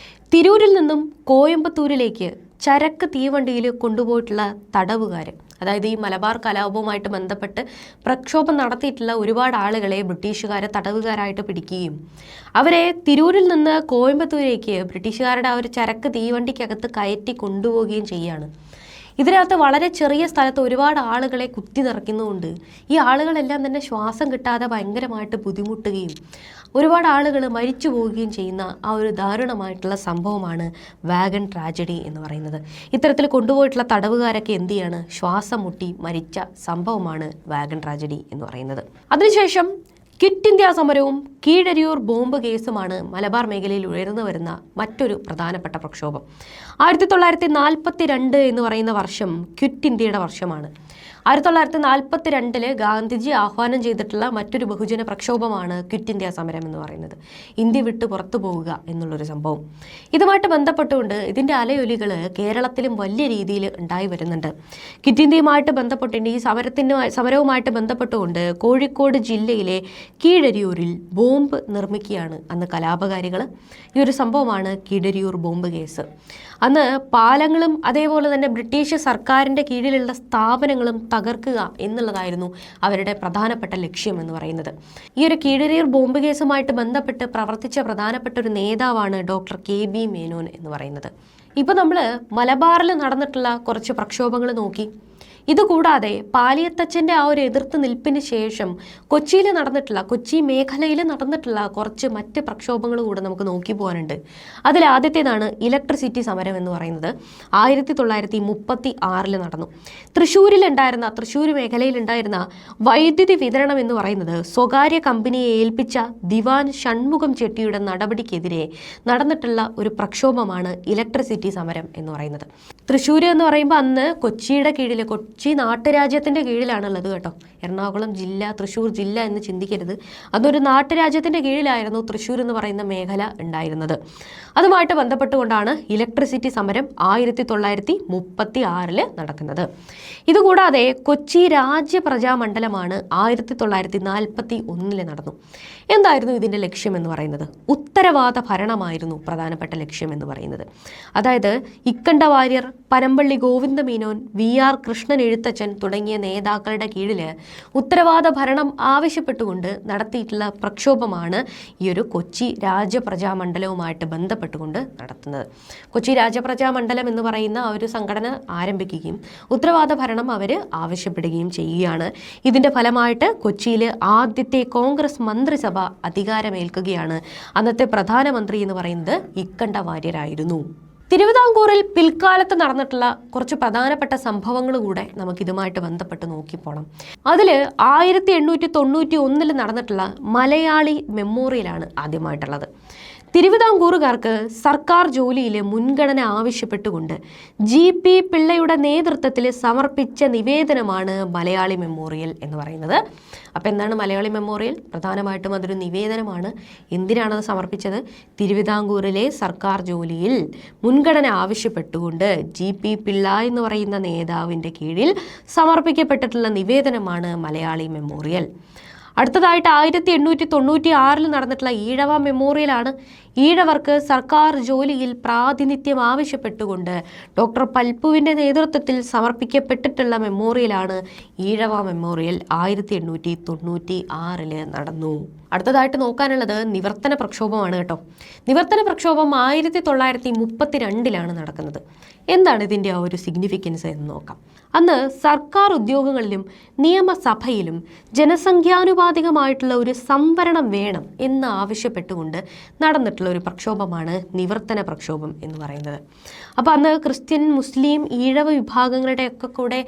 തിരൂരിൽ നിന്നും കോയമ്പത്തൂരിലേക്ക് ചരക്ക് തീവണ്ടിയിൽ കൊണ്ടുപോയിട്ടുള്ള തടവുകാർ, അതായത് ഈ മലബാർ കലാപവുമായിട്ട് ബന്ധപ്പെട്ട് പ്രക്ഷോഭം നടത്തിയിട്ടുള്ള ഒരുപാട് ആളുകളെ ബ്രിട്ടീഷുകാരെ തടവുകാരായിട്ട് പിടിക്കുകയും അവരെ തിരൂരിൽ നിന്ന് കോയമ്പത്തൂരേക്ക് ബ്രിട്ടീഷുകാരുടെ ആ ഒരു ചരക്ക് തീവണ്ടിക്കകത്ത് കയറ്റി കൊണ്ടുപോവുകയും ചെയ്യുകയാണ്. ഇതിനകത്ത് വളരെ ചെറിയ സ്ഥലത്ത് ഒരുപാട് ആളുകളെ കുത്തി നിറയ്ക്കുന്നതുകൊണ്ട് ഈ ആളുകളെല്ലാം തന്നെ ശ്വാസം കിട്ടാതെ ഭയങ്കരമായിട്ട് ബുദ്ധിമുട്ടുകയും ഒരുപാട് ആളുകൾ മരിച്ചു പോവുകയും ചെയ്യുന്ന ആ ഒരു ദാരുണമായിട്ടുള്ള സംഭവമാണ് വാഗൺ ട്രാജഡി എന്ന് പറയുന്നത്. ഇത്തരത്തിൽ കൊണ്ടുപോയിട്ടുള്ള തടവുകാരൊക്കെ എന്ത് ചെയ്യാണ്, ശ്വാസം മുട്ടി മരിച്ച സംഭവമാണ് വാഗൺ ട്രാജഡി എന്ന് പറയുന്നത്. അതിനുശേഷം ക്വിറ്റ് ഇന്ത്യ സമരവും കീഴരിയൂർ ബോംബ് കേസുമാണ് മലബാർ മേഖലയിൽ ഉയർന്നു വരുന്ന മറ്റൊരു പ്രധാനപ്പെട്ട പ്രക്ഷോഭം. 1942 എന്ന് പറയുന്ന വർഷം ക്വിറ്റ് ഇന്ത്യയുടെ വർഷമാണ്. 1942 ഗാന്ധിജി ആഹ്വാനം ചെയ്തിട്ടുള്ള മറ്റൊരു ബഹുജന പ്രക്ഷോഭമാണ് ക്വിറ്റ് ഇന്ത്യ സമരം എന്ന് പറയുന്നത്. ഇന്ത്യ വിട്ട് പുറത്തു പോവുക എന്നുള്ളൊരു സംഭവം. ഇതുമായിട്ട് ബന്ധപ്പെട്ടുകൊണ്ട് ഇതിൻ്റെ അലയൊലികൾ കേരളത്തിലും വലിയ രീതിയിൽ ഉണ്ടായി വരുന്നുണ്ട്. ക്വിറ്റ് ഇന്ത്യയുമായിട്ട് ബന്ധപ്പെട്ടുണ്ട് ഈ സമരവുമായിട്ട് ബന്ധപ്പെട്ടുകൊണ്ട് കോഴിക്കോട് ജില്ലയിലെ കീഴരിയൂരിൽ ബോംബ് നിർമ്മിക്കുകയാണ് അന്ന് കലാപകാരികൾ. ഈ ഒരു സംഭവമാണ് കീഴരിയൂർ ബോംബ് കേസ്. അന്ന് പാലങ്ങളും അതേപോലെ തന്നെ ബ്രിട്ടീഷ് സർക്കാരിൻ്റെ കീഴിലുള്ള സ്ഥാപനങ്ങളും തകർക്കുക എന്നുള്ളതായിരുന്നു അവരുടെ പ്രധാനപ്പെട്ട ലക്ഷ്യം എന്ന് പറയുന്നത്. ഈ ഒരു കീഴരിയൂർ ബോംബ് കേസുമായിട്ട് ബന്ധപ്പെട്ട് പ്രവർത്തിച്ച പ്രധാനപ്പെട്ട ഒരു നേതാവാണ് ഡോക്ടർ KB മേനോൻ എന്ന് പറയുന്നത്. ഇപ്പോൾ നമ്മൾ മലബാറിൽ നടന്നിട്ടുള്ള കുറച്ച് പ്രക്ഷോഭങ്ങൾ നോക്കി. ഇതുകൂടാതെ പാലിയത്തച്ഛൻ്റെ ആ ഒരു എതിർത്ത് നിൽപ്പിന് ശേഷം കൊച്ചി മേഖലയിൽ നടന്നിട്ടുള്ള കുറച്ച് മറ്റ് പ്രക്ഷോഭങ്ങൾ കൂടെ നമുക്ക് നോക്കി പോകാനുണ്ട്. അതിൽ ആദ്യത്തേതാണ് ഇലക്ട്രിസിറ്റി സമരം എന്ന് പറയുന്നത്. 1936 നടന്നു. തൃശ്ശൂർ മേഖലയിലുണ്ടായിരുന്ന വൈദ്യുതി വിതരണം എന്ന് പറയുന്നത് സ്വകാര്യ കമ്പനിയെ ഏൽപ്പിച്ച ദിവാൻ ഷൺമുഖം ചെട്ടിയുടെ നടപടിക്കെതിരെ നടന്നിട്ടുള്ള ഒരു പ്രക്ഷോഭമാണ് ഇലക്ട്രിസിറ്റി സമരം എന്ന് പറയുന്നത്. തൃശ്ശൂർ എന്ന് പറയുമ്പോൾ അന്ന് കൊച്ചിയുടെ കീഴിൽ കൊച്ചി നാട്ടുരാജ്യത്തിൻ്റെ കീഴിലാണുള്ളത് കേട്ടോ. എറണാകുളം ജില്ല, തൃശ്ശൂർ ജില്ല എന്ന് ചിന്തിക്കരുത്. അതൊരു നാട്ടുരാജ്യത്തിൻ്റെ കീഴിലായിരുന്നു തൃശ്ശൂർ എന്ന് പറയുന്ന മേഖല ഉണ്ടായിരുന്നത്. അതുമായിട്ട് ബന്ധപ്പെട്ടുകൊണ്ടാണ് ഇലക്ട്രിസിറ്റി സമരം 1936 നടക്കുന്നത്. ഇതുകൂടാതെ കൊച്ചി രാജ്യപ്രജാമണ്ഡലമാണ് 1941 നടന്നു. എന്തായിരുന്നു ഇതിൻ്റെ ലക്ഷ്യം എന്ന് പറയുന്നത്? ഉത്തരവാദ ഭരണമായിരുന്നു പ്രധാനപ്പെട്ട ലക്ഷ്യം എന്ന് പറയുന്നത്. അതായത് ഇക്കണ്ട വാര്യർ, പനമ്പള്ളി ഗോവിന്ദമേനോൻ, VR കൃഷ്ണൻ എഴുത്തച്ഛൻ തുടങ്ങിയ നേതാക്കളുടെ കീഴിൽ ഉത്തരവാദ ഭരണം ആവശ്യപ്പെട്ടുകൊണ്ട് നടത്തിയിട്ടുള്ള പ്രക്ഷോഭമാണ് ഈ ഒരു കൊച്ചി രാജപ്രജാമണ്ഡലവുമായിട്ട് ബന്ധപ്പെട്ടുകൊണ്ട് നടത്തുന്നത്. കൊച്ചി രാജപ്രജാമണ്ഡലം എന്ന് പറയുന്ന ഒരു സംഘടന ആരംഭിക്കുകയും ഉത്തരവാദ ഭരണം അവർ ആവശ്യപ്പെടുകയും ചെയ്യുകയാണ്. ഇതിൻ്റെ ഫലമായിട്ട് കൊച്ചിയിൽ ആദ്യത്തെ കോൺഗ്രസ് മന്ത്രിസഭ അധികാരമേൽക്കുകയാണ്. അന്നത്തെ പ്രധാനമന്ത്രി എന്ന് പറയുന്നത് ഇക്കണ്ട വാര്യരായിരുന്നു. തിരുവിതാംകൂറിൽ പിൽക്കാലത്ത് നടന്നിട്ടുള്ള കുറച്ച് പ്രധാനപ്പെട്ട സംഭവങ്ങൾ കൂടെ നമുക്കിതുമായിട്ട് ബന്ധപ്പെട്ട് നോക്കിപ്പോണം. അതിൽ 1891 നടന്നിട്ടുള്ള മലയാളി മെമ്മോറിയലാണ് ആദ്യമായിട്ടുള്ളത്. തിരുവിതാംകൂറുകാർക്ക് സർക്കാർ ജോലിയിലെ മുൻഗണന ആവശ്യപ്പെട്ടുകൊണ്ട് GP പിള്ളയുടെ നേതൃത്വത്തിൽ സമർപ്പിച്ച നിവേദനമാണ് മലയാളി മെമ്മോറിയൽ എന്ന് പറയുന്നത്. അപ്പോൾ എന്താണ് മലയാളി മെമ്മോറിയൽ? പ്രധാനമായിട്ടും അതൊരു നിവേദനമാണ്. എന്തിനാണത് സമർപ്പിച്ചത്? തിരുവിതാംകൂറിലെ സർക്കാർ ജോലിയിൽ മുൻഗണന ആവശ്യപ്പെട്ടുകൊണ്ട് GP പിള്ള എന്ന് പറയുന്ന നേതാവിൻ്റെ കീഴിൽ സമർപ്പിക്കപ്പെട്ടിട്ടുള്ള നിവേദനമാണ് മലയാളി മെമ്മോറിയൽ. അടുത്തതായിട്ട് 1896 നടന്നിട്ടുള്ള ഈഴവ മെമ്മോറിയലാണ്. ഈഴവർക്ക് സർക്കാർ ജോലിയിൽ പ്രാതിനിധ്യം ആവശ്യപ്പെട്ടുകൊണ്ട് ഡോക്ടർ പൽപ്പുവിൻ്റെ നേതൃത്വത്തിൽ സമർപ്പിക്കപ്പെട്ടിട്ടുള്ള മെമ്മോറിയലാണ് ഈഴവ മെമ്മോറിയൽ. 1896 നടന്നു. അടുത്തതായിട്ട് നോക്കാനുള്ളത് നിവർത്തന പ്രക്ഷോഭമാണ് കേട്ടോ. നിവർത്തന പ്രക്ഷോഭം 1932 നടക്കുന്നത്. എന്താണ് ഇതിൻ്റെ ആ ഒരു സിഗ്നിഫിക്കൻസ് എന്ന് നോക്കാം. അന്ന് സർക്കാർ ഉദ്യോഗങ്ങളിലും നിയമസഭയിലും ജനസംഖ്യാനുപാതികമായിട്ടുള്ള ഒരു സംവരണം വേണം എന്ന് ആവശ്യപ്പെട്ടുകൊണ്ട് നടന്നിട്ടുള്ള ഒരു പ്രക്ഷോഭമാണ് നിവർത്തന പ്രക്ഷോഭം എന്ന് പറയുന്നത്. അപ്പോൾ അന്ന് ക്രിസ്ത്യൻ, മുസ്ലിം, ഈഴവ വിഭാഗങ്ങളുടെയൊക്കെ കൂടെ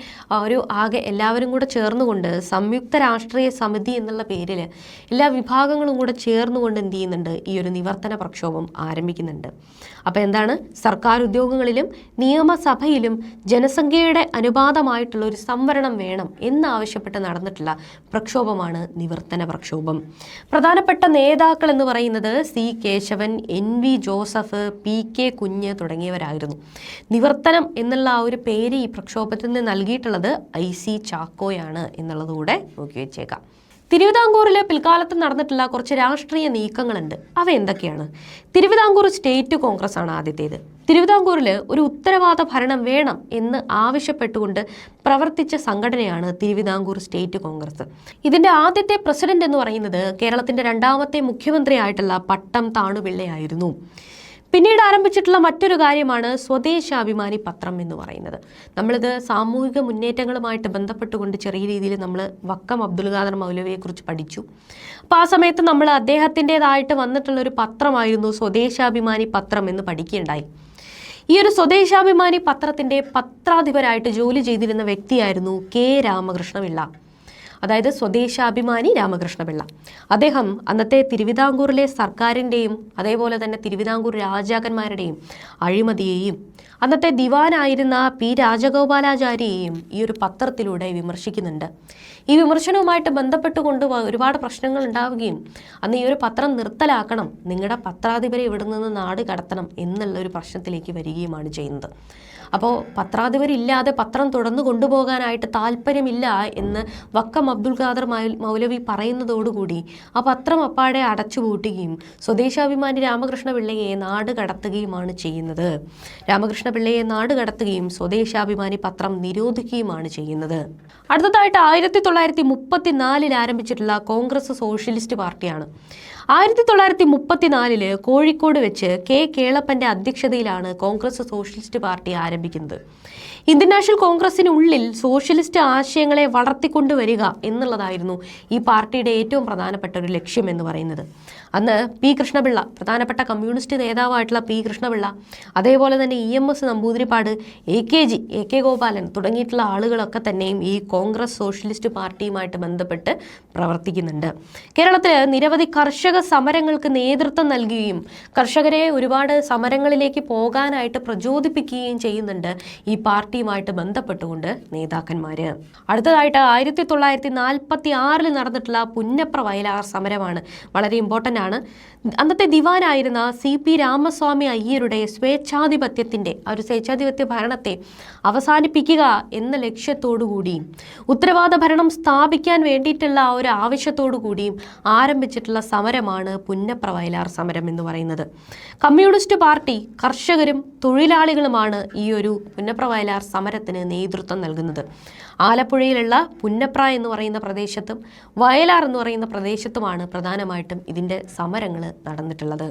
ഒരു ആകെ എല്ലാവരും കൂടെ ചേർന്നുകൊണ്ട് സംയുക്ത രാഷ്ട്രീയ സമിതി എന്നുള്ള പേരിൽ എല്ലാ വിഭാഗങ്ങളും കൂടെ ചേർന്നുകൊണ്ട് എന്ത് ചെയ്യുന്നുണ്ട്? ഈ ഒരു നിവർത്തന പ്രക്ഷോഭം ആരംഭിക്കുന്നുണ്ട്. അപ്പോൾ എന്താണ്? സർക്കാർ ഉദ്യോഗങ്ങളിലും നിയമസഭയിലും ജനസംഖ്യയുടെ അനുപാതമായിട്ടുള്ള ഒരു സംവരണം വേണം എന്നാവശ്യപ്പെട്ട് നടന്നിട്ടുള്ള പ്രക്ഷോഭമാണ് നിവർത്തന പ്രക്ഷോഭം. പ്രധാനപ്പെട്ട നേതാക്കൾ എന്ന് പറയുന്നത് C. Kesavan, Raman, NV Joseph, PK Kunju തുടങ്ങിയവരായിരുന്നു. നിവർത്തനം എന്നുള്ള ആ ഒരു പേര് ഈ പ്രക്ഷോഭത്തിന് നൽകിയിട്ടുള്ളത് IC ചാക്കോയാണ് എന്നുള്ളതുകൂടെ നോക്കി വെച്ചേക്കാം. തിരുവിതാംകൂറിൽ പിൽക്കാലത്ത് നടന്നിട്ടുള്ള കുറച്ച് രാഷ്ട്രീയ നീക്കങ്ങളുണ്ട്. അവ എന്തൊക്കെയാണ്? തിരുവിതാംകൂർ സ്റ്റേറ്റ് കോൺഗ്രസ് ആണ് ആദ്യത്തേത്. തിരുവിതാംകൂറിൽ ഒരു ഉത്തരവാദ ഭരണം വേണം എന്ന് ആവശ്യപ്പെട്ടുകൊണ്ട് പ്രവർത്തിച്ച സംഘടനയാണ് തിരുവിതാംകൂർ സ്റ്റേറ്റ് കോൺഗ്രസ്. ഇതിന്റെ ആദ്യത്തെ പ്രസിഡന്റ് എന്ന് പറയുന്നത് കേരളത്തിന്റെ രണ്ടാമത്തെ മുഖ്യമന്ത്രിയായിട്ടുള്ള പട്ടം താണുപിള്ളയായിരുന്നു. പിന്നീട് ആരംഭിച്ചിട്ടുള്ള മറ്റൊരു കാര്യമാണ് സ്വദേശാഭിമാനി പത്രം എന്ന് പറയുന്നത്. നമ്മളിത് സാമൂഹിക മുന്നേറ്റങ്ങളുമായിട്ട് ബന്ധപ്പെട്ടുകൊണ്ട് ചെറിയ രീതിയിൽ നമ്മൾ വക്കം അബ്ദുൽ ഖാദർ മൗലവിയെക്കുറിച്ച് പഠിച്ചു. അപ്പോൾ ആ സമയത്ത് നമ്മൾ അദ്ദേഹത്തിൻ്റെതായിട്ട് വന്നിട്ടുള്ളൊരു പത്രമായിരുന്നു സ്വദേശാഭിമാനി പത്രം എന്ന് പഠിക്കുകയുണ്ടായി. ഈ ഒരു സ്വദേശാഭിമാനി പത്രത്തിൻ്റെ പത്രാധിപരായിട്ട് ജോലി ചെയ്തിരുന്ന വ്യക്തിയായിരുന്നു K രാമകൃഷ്ണപിള്ള. അതായത് സ്വദേശാഭിമാനി രാമകൃഷ്ണപിള്ള. അദ്ദേഹം അന്നത്തെ തിരുവിതാംകൂറിലെ സർക്കാരിൻ്റെയും അതേപോലെ തന്നെ തിരുവിതാംകൂർ രാജാക്കന്മാരുടെയും അഴിമതിയെയും അന്നത്തെ ദിവാനായിരുന്ന P രാജഗോപാലാചാര്യയെയും ഈ ഒരു പത്രത്തിലൂടെ വിമർശിക്കുന്നുണ്ട്. ഈ വിമർശനവുമായിട്ട് ബന്ധപ്പെട്ടുകൊണ്ട് ഒരുപാട് പ്രശ്നങ്ങൾ ഉണ്ടാവുകയും അന്ന് ഈ ഒരു പത്രം നിർത്തലാക്കണം, നിങ്ങളുടെ പത്രാധിപരെ ഇവിടെ നിന്ന് നാട് കടത്തണം എന്നുള്ളൊരു പ്രശ്നത്തിലേക്ക് വരികയുമാണ് ചെയ്യുന്നത്. അപ്പോൾ പത്രാധിപരില്ലാതെ പത്രം തുടർന്ന് കൊണ്ടുപോകാനായിട്ട് താല്പര്യമില്ല എന്ന് വക്കം അബ്ദുൽ ഖാദർ മൗലവി പറയുന്നതോടുകൂടി ആ പത്രം അപ്പാടെ അടച്ചുപൂട്ടുകയും സ്വദേശാഭിമാനി രാമകൃഷ്ണപിള്ളയെ നാട് കടത്തുകയുമാണ് ചെയ്യുന്നത്. രാമകൃഷ്ണപിള്ളയെ നാട് കടത്തുകയും സ്വദേശാഭിമാനി പത്രം നിരോധിക്കുകയുമാണ് ചെയ്യുന്നത്. അടുത്തതായിട്ട് 1934 ആരംഭിച്ചിട്ടുള്ള കോൺഗ്രസ് സോഷ്യലിസ്റ്റ് പാർട്ടിയാണ്. 1934 കോഴിക്കോട് വെച്ച് K കേളപ്പൻ്റെ അധ്യക്ഷതയിലാണ് കോൺഗ്രസ് സോഷ്യലിസ്റ്റ് പാർട്ടി ആരംഭിക്കുന്നത്. ഇന്ത്യൻ നാഷണൽ കോൺഗ്രസിനുള്ളിൽ സോഷ്യലിസ്റ്റ് ആശയങ്ങളെ വളർത്തിക്കൊണ്ടുവരിക എന്നുള്ളതായിരുന്നു ഈ പാർട്ടിയുടെ ഏറ്റവും പ്രധാനപ്പെട്ട ഒരു ലക്ഷ്യം എന്ന് പറയുന്നത്. അന്ന് P കൃഷ്ണപിള്ള, പ്രധാനപ്പെട്ട കമ്മ്യൂണിസ്റ്റ് നേതാവായിട്ടുള്ള P കൃഷ്ണപിള്ള, അതേപോലെ തന്നെ EMS നമ്പൂതിരിപ്പാട്, AK ഗോപാലൻ തുടങ്ങിയിട്ടുള്ള ആളുകളൊക്കെ തന്നെയും ഈ കോൺഗ്രസ് സോഷ്യലിസ്റ്റ് പാർട്ടിയുമായിട്ട് ബന്ധപ്പെട്ട് പ്രവർത്തിക്കുന്നുണ്ട്. കേരളത്തിൽ നിരവധി കർഷക സമരങ്ങൾക്ക് നേതൃത്വം നൽകുകയും കർഷകരെ ഒരുപാട് സമരങ്ങളിലേക്ക് പോകാനായിട്ട് പ്രചോദിപ്പിക്കുകയും ചെയ്യുന്നുണ്ട് ഈ പാർട്ടിയുമായിട്ട് ബന്ധപ്പെട്ടുകൊണ്ട് നേതാക്കന്മാർ. അടുത്തതായിട്ട് 1946 നടന്നിട്ടുള്ള പുന്നപ്ര വയലാർ സമരമാണ് വളരെ ഇമ്പോർട്ടൻ്റ് ആണ്. അന്നത്തെ ദിവാനായിരുന്ന CP രാമസ്വാമി അയ്യരുടെ സ്വേച്ഛാധിപത്യ ഭരണത്തെ അവസാനിപ്പിക്കുക എന്ന ലക്ഷ്യത്തോടുകൂടി ഉത്തരവാദ ഭരണം സ്ഥാപിക്കാൻ വേണ്ടിയിട്ടുള്ള ആ ഒരു ആവശ്യത്തോടു കൂടിയും ആരംഭിച്ചിട്ടുള്ള സമരമാണ് പുന്നപ്ര വയലാർ സമരം എന്ന് പറയുന്നത്. കമ്മ്യൂണിസ്റ്റ് പാർട്ടി, കർഷകരും തൊഴിലാളികളുമാണ് ഈ ഒരു പുന്നപ്ര വയലാർ സമരത്തിന് നേതൃത്വം നൽകുന്നത്. ആലപ്പുഴയിലുള്ള പുന്നപ്ര എന്ന് പറയുന്ന പ്രദേശത്തും വയലാർ എന്ന് പറയുന്ന പ്രദേശത്തുമാണ് പ്രധാനമായിട്ടും ഇതിൻ്റെ സമരങ്ങൾ നടന്നിട്ടുള്ളത്.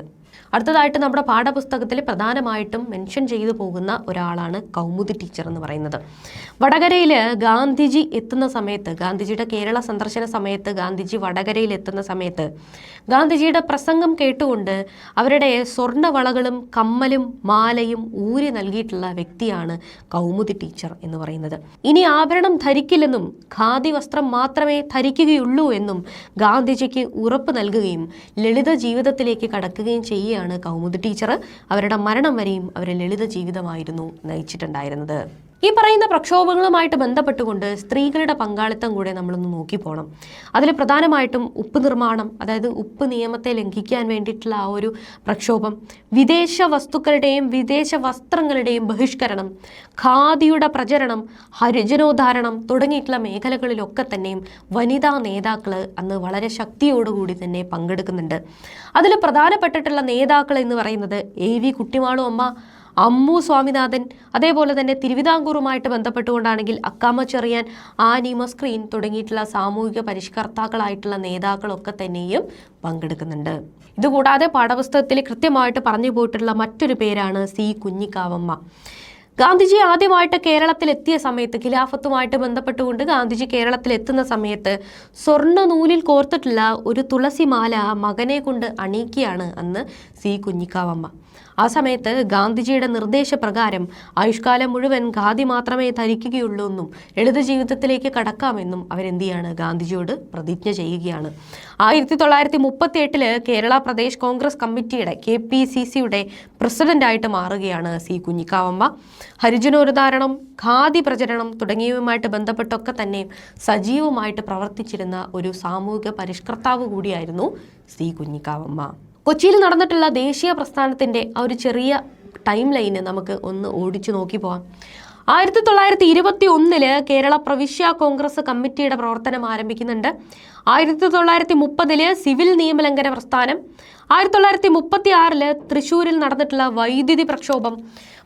അടുത്തതായിട്ട് നമ്മുടെ പാഠപുസ്തകത്തിൽ പ്രധാനമായിട്ടും മെൻഷൻ ചെയ്തു പോകുന്ന ഒരാളാണ് കൗമുദി ടീച്ചർ എന്ന് പറയുന്നത്. വടകരയിൽ ഗാന്ധിജി എത്തുന്ന സമയത്ത്, ഗാന്ധിജിയുടെ കേരള സന്ദർശന സമയത്ത് ഗാന്ധിജി വടകരയിൽ എത്തുന്ന സമയത്ത് ഗാന്ധിജിയുടെ പ്രസംഗം കേട്ടുകൊണ്ട് അവരുടെ സ്വർണ്ണവളകളും കമ്മലും മാലയും ഊരി നൽകിയിട്ടുള്ള വ്യക്തിയാണ് കൗമുദി ടീച്ചർ എന്ന് പറയുന്നത്. ഇനി ആഭരണം ധരിക്കില്ലെന്നും ഖാദി വസ്ത്രം മാത്രമേ ധരിക്കുകയുള്ളൂ എന്നും ഗാന്ധിജിക്ക് ഉറപ്പ് നൽകുകയും ലളിത ജീവിതത്തിലേക്ക് കടക്കുകയും ചെയ്യുകയാണ് കൗമുദി ടീച്ചർ. അവരുടെ മരണം വരെയും അവർ ലളിത ജീവിതമായിരുന്നു നയിച്ചിട്ടുണ്ടായിരുന്നത്. ഈ പറയുന്ന പ്രക്ഷോഭങ്ങളുമായിട്ട് ബന്ധപ്പെട്ടുകൊണ്ട് സ്ത്രീകളുടെ പങ്കാളിത്തം കൂടെ നമ്മളൊന്ന് നോക്കിപ്പോണം. അതിൽ പ്രധാനമായിട്ടും ഉപ്പ് നിർമ്മാണം, അതായത് ഉപ്പ് നിയമത്തെ ലംഘിക്കാൻ വേണ്ടിയിട്ടുള്ള ആ ഒരു പ്രക്ഷോഭം, വിദേശ വസ്തുക്കളുടെയും വിദേശ വസ്ത്രങ്ങളുടെയും ബഹിഷ്കരണം, ഖാദിയുടെ പ്രചരണം, ഹരിജനോദ്ധാരണം തുടങ്ങിയിട്ടുള്ള മേഖലകളിലൊക്കെ തന്നെയും വനിതാ നേതാക്കൾ അന്ന് വളരെ ശക്തിയോടുകൂടി തന്നെ പങ്കെടുക്കുന്നുണ്ട്. അതിൽ പ്രധാനപ്പെട്ടിട്ടുള്ള നേതാക്കൾ എന്ന് പറയുന്നത് AV കുട്ടിമാളു അമ്മ, അമ്മു സ്വാമിനാഥൻ, അതേപോലെ തന്നെ തിരുവിതാംകൂറുമായിട്ട് ബന്ധപ്പെട്ടുകൊണ്ടാണെങ്കിൽ അക്കാമ ചെറിയാൻ, ആനി മസ്ക്രീൻ തുടങ്ങിയിട്ടുള്ള സാമൂഹിക പരിഷ്കർത്താക്കളായിട്ടുള്ള നേതാക്കളൊക്കെ തന്നെയും പങ്കെടുക്കുന്നുണ്ട്. ഇതുകൂടാതെ പാഠപുസ്തകത്തിൽ കൃത്യമായിട്ട് പറഞ്ഞു പോയിട്ടുള്ള മറ്റൊരു പേരാണ് C കുഞ്ഞിക്കാവമ്മ. ഗാന്ധിജി ആദ്യമായിട്ട് കേരളത്തിൽ എത്തിയ സമയത്ത്, ഖിലാഫത്തുമായിട്ട് ബന്ധപ്പെട്ടുകൊണ്ട് ഗാന്ധിജി കേരളത്തിൽ എത്തുന്ന സമയത്ത് സ്വർണ്ണ നൂലിൽ കോർത്തിട്ടുള്ള ഒരു തുളസിമാല മകനെ കൊണ്ട് അണിയിക്കുകയാണ് അന്ന് C കുഞ്ഞിക്കാവമ്മ. ആ സമയത്ത് ഗാന്ധിജിയുടെ നിർദ്ദേശപ്രകാരം ആയുഷ്കാലം മുഴുവൻ ഖാദി മാത്രമേ ധരിക്കുകയുള്ളൂ എന്നും ലളിത ജീവിതത്തിലേക്ക് കടക്കാമെന്നും അവരെന്ത് ചെയ്യാണ്, ഗാന്ധിജിയോട് പ്രതിജ്ഞ ചെയ്യുകയാണ്. 1938 കേരള പ്രദേശ് കോൺഗ്രസ് കമ്മിറ്റിയുടെ KPCCയുടെ പ്രസിഡന്റായിട്ട് മാറുകയാണ് C കുഞ്ഞിക്കാവമ്മ. ഹരിജനോദ്ധാരണം, ഖാദി പ്രചരണം തുടങ്ങിയവയുമായിട്ട് ബന്ധപ്പെട്ടൊക്കെ തന്നെ സജീവമായിട്ട് പ്രവർത്തിച്ചിരുന്ന ഒരു സാമൂഹിക പരിഷ്കർത്താവ് കൂടിയായിരുന്നു C കുഞ്ഞിക്കാവമ്മ. കൊച്ചിയിൽ നടന്നിട്ടുള്ള ദേശീയ പ്രസ്ഥാനത്തിൻ്റെ ആ ഒരു ചെറിയ ടൈം ലൈന് നമുക്ക് ഒന്ന് ഓടിച്ചു നോക്കി പോവാം. 1921 കേരള പ്രവിശ്യ കോൺഗ്രസ് കമ്മിറ്റിയുടെ പ്രവർത്തനം ആരംഭിക്കുന്നുണ്ട്. 1930 സിവിൽ നിയമലംഘന പ്രസ്ഥാനം. 1936 തൃശ്ശൂരിൽ നടന്നിട്ടുള്ള വൈദ്യുതി പ്രക്ഷോഭം,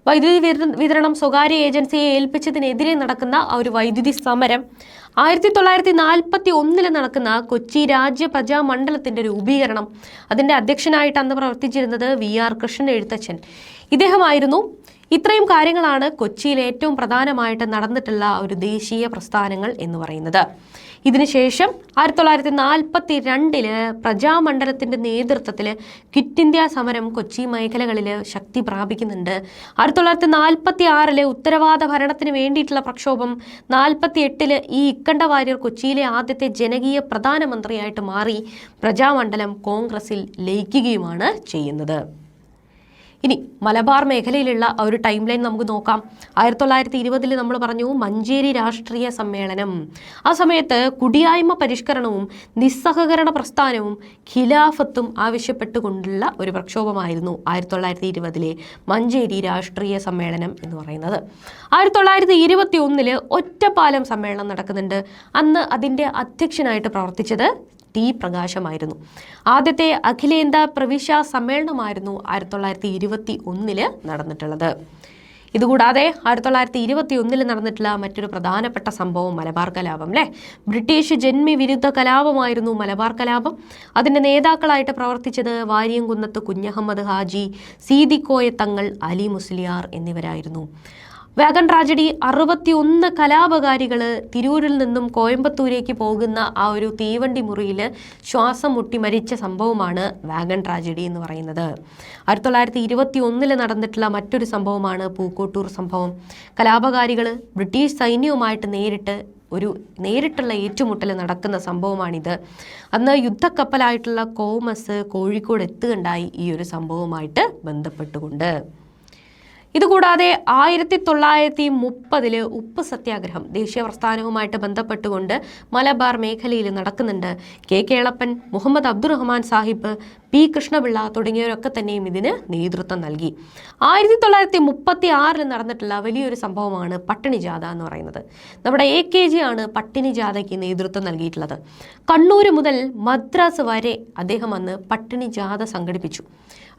വൈദ്യുതി വിതരണം സ്വകാര്യ ഏജൻസിയെ ഏൽപ്പിച്ചതിനെതിരെ നടക്കുന്ന ആ ഒരു വൈദ്യുതി സമരം. 1941 നടക്കുന്ന കൊച്ചി രാജ്യ പ്രജാമണ്ഡലത്തിൻ്റെ രൂപീകരണം. അതിൻ്റെ അധ്യക്ഷനായിട്ട് അന്ന് പ്രവർത്തിച്ചിരുന്നത് VR കൃഷ്ണൻ എഴുത്തച്ഛൻ. ഇദ്ദേഹമായിരുന്നു. ഇത്രയും കാര്യങ്ങളാണ് കൊച്ചിയിൽ ഏറ്റവും പ്രധാനമായിട്ട് നടന്നിട്ടുള്ള ഒരു ദേശീയ പ്രസ്ഥാനങ്ങൾ എന്ന് പറയുന്നത്. ഇതിനുശേഷം 1942 പ്രജാമണ്ഡലത്തിൻ്റെ നേതൃത്വത്തിൽ ക്വിറ്റ് ഇന്ത്യ സമരം കൊച്ചി മേഖലകളിൽ ശക്തി പ്രാപിക്കുന്നുണ്ട്. 1946 ഉത്തരവാദ ഭരണത്തിന് വേണ്ടിയിട്ടുള്ള പ്രക്ഷോഭം. 48 ഈ ഇക്കണ്ട വാര്യർ കൊച്ചിയിലെ ആദ്യത്തെ ജനകീയ പ്രധാനമന്ത്രിയായിട്ട് മാറി പ്രജാമണ്ഡലം കോൺഗ്രസിൽ ലയിക്കുകയുമാണ് ചെയ്യുന്നത്. ഇനി മലബാർ മേഖലയിലുള്ള ഒരു ടൈം ലൈൻ നമുക്ക് നോക്കാം. 1920 നമ്മൾ പറഞ്ഞു മഞ്ചേരി രാഷ്ട്രീയ സമ്മേളനം. ആ സമയത്ത് കുടിയായ്മ പരിഷ്കരണവും നിസ്സഹകരണ പ്രസ്ഥാനവും ഖിലാഫത്തും ആവശ്യപ്പെട്ടുകൊണ്ടുള്ള ഒരു പ്രക്ഷോഭമായിരുന്നു 1920 മഞ്ചേരി രാഷ്ട്രീയ സമ്മേളനം എന്ന് പറയുന്നത്. 1921 ഒറ്റപ്പാലം സമ്മേളനം നടക്കുന്നുണ്ട്. അന്ന് അതിൻ്റെ അധ്യക്ഷനായിട്ട് പ്രവർത്തിച്ചത് ടി പ്രകാശമായിരുന്നു. ആദ്യത്തെ അഖിലേന്ത്യാ പ്രവിശ്യ സമ്മേളനമായിരുന്നു 1921 നടന്നിട്ടുള്ളത്. ഇതുകൂടാതെ 1921 നടന്നിട്ടുള്ള മറ്റൊരു പ്രധാനപ്പെട്ട സംഭവം മലബാർ കലാപം അല്ലേ. ബ്രിട്ടീഷ് ജന്മി വിരുദ്ധ കലാപമായിരുന്നു മലബാർ കലാപം. അതിൻ്റെ നേതാക്കളായിട്ട് പ്രവർത്തിച്ചത് വാര്യംകുന്നത്ത് കുഞ്ഞഹമ്മദ് ഹാജി, സീതിക്കോയ തങ്ങൾ, അലി മുസ്ലിയാർ എന്നിവരായിരുന്നു. Wagon tragedy. 61 കലാപകാരികൾ തിരൂരിൽ നിന്നും കോയമ്പത്തൂരേക്ക് പോകുന്ന ആ ഒരു തീവണ്ടി മുറിയിൽ ശ്വാസം മുട്ടി മരിച്ച സംഭവമാണ് വാഗൺ ട്രാജഡി എന്ന് പറയുന്നത്. 1921 നടന്നിട്ടുള്ള മറ്റൊരു സംഭവമാണ് പൂക്കോട്ടൂർ സംഭവം. കലാപകാരികൾ ബ്രിട്ടീഷ് സൈന്യവുമായിട്ട് നേരിട്ടുള്ള ഏറ്റുമുട്ടൽ നടക്കുന്ന സംഭവമാണിത്. അന്ന് യുദ്ധക്കപ്പലായിട്ടുള്ള കോമസ് കോഴിക്കോട് എത്തുകയുണ്ടായി ഈ ഒരു സംഭവവുമായിട്ട് ബന്ധപ്പെട്ടുകൊണ്ട്. ഇതുകൂടാതെ 1930 ഉപ്പ് സത്യാഗ്രഹം ദേശീയ പ്രസ്ഥാനവുമായിട്ട് ബന്ധപ്പെട്ടുകൊണ്ട് മലബാർ മേഖലയിൽ നടക്കുന്നുണ്ട്. കേളപ്പൻ, മുഹമ്മദ് അബ്ദുറഹ്മാൻ സാഹിബ്, പി കൃഷ്ണപിള്ള തുടങ്ങിയവരൊക്കെ തന്നെയും ഇതിന് നേതൃത്വം നൽകി. 1936 നടന്നിട്ടുള്ള വലിയൊരു സംഭവമാണ് പട്ടിണി ജാഥ എന്ന് പറയുന്നത്. നമ്മുടെ AKG ആണ് പട്ടിണി ജാഥയ്ക്ക് നേതൃത്വം നൽകിയിട്ടുള്ളത്. കണ്ണൂർ മുതൽ മദ്രാസ് വരെ അദ്ദേഹം അന്ന് പട്ടിണി ജാഥ സംഘടിപ്പിച്ചു.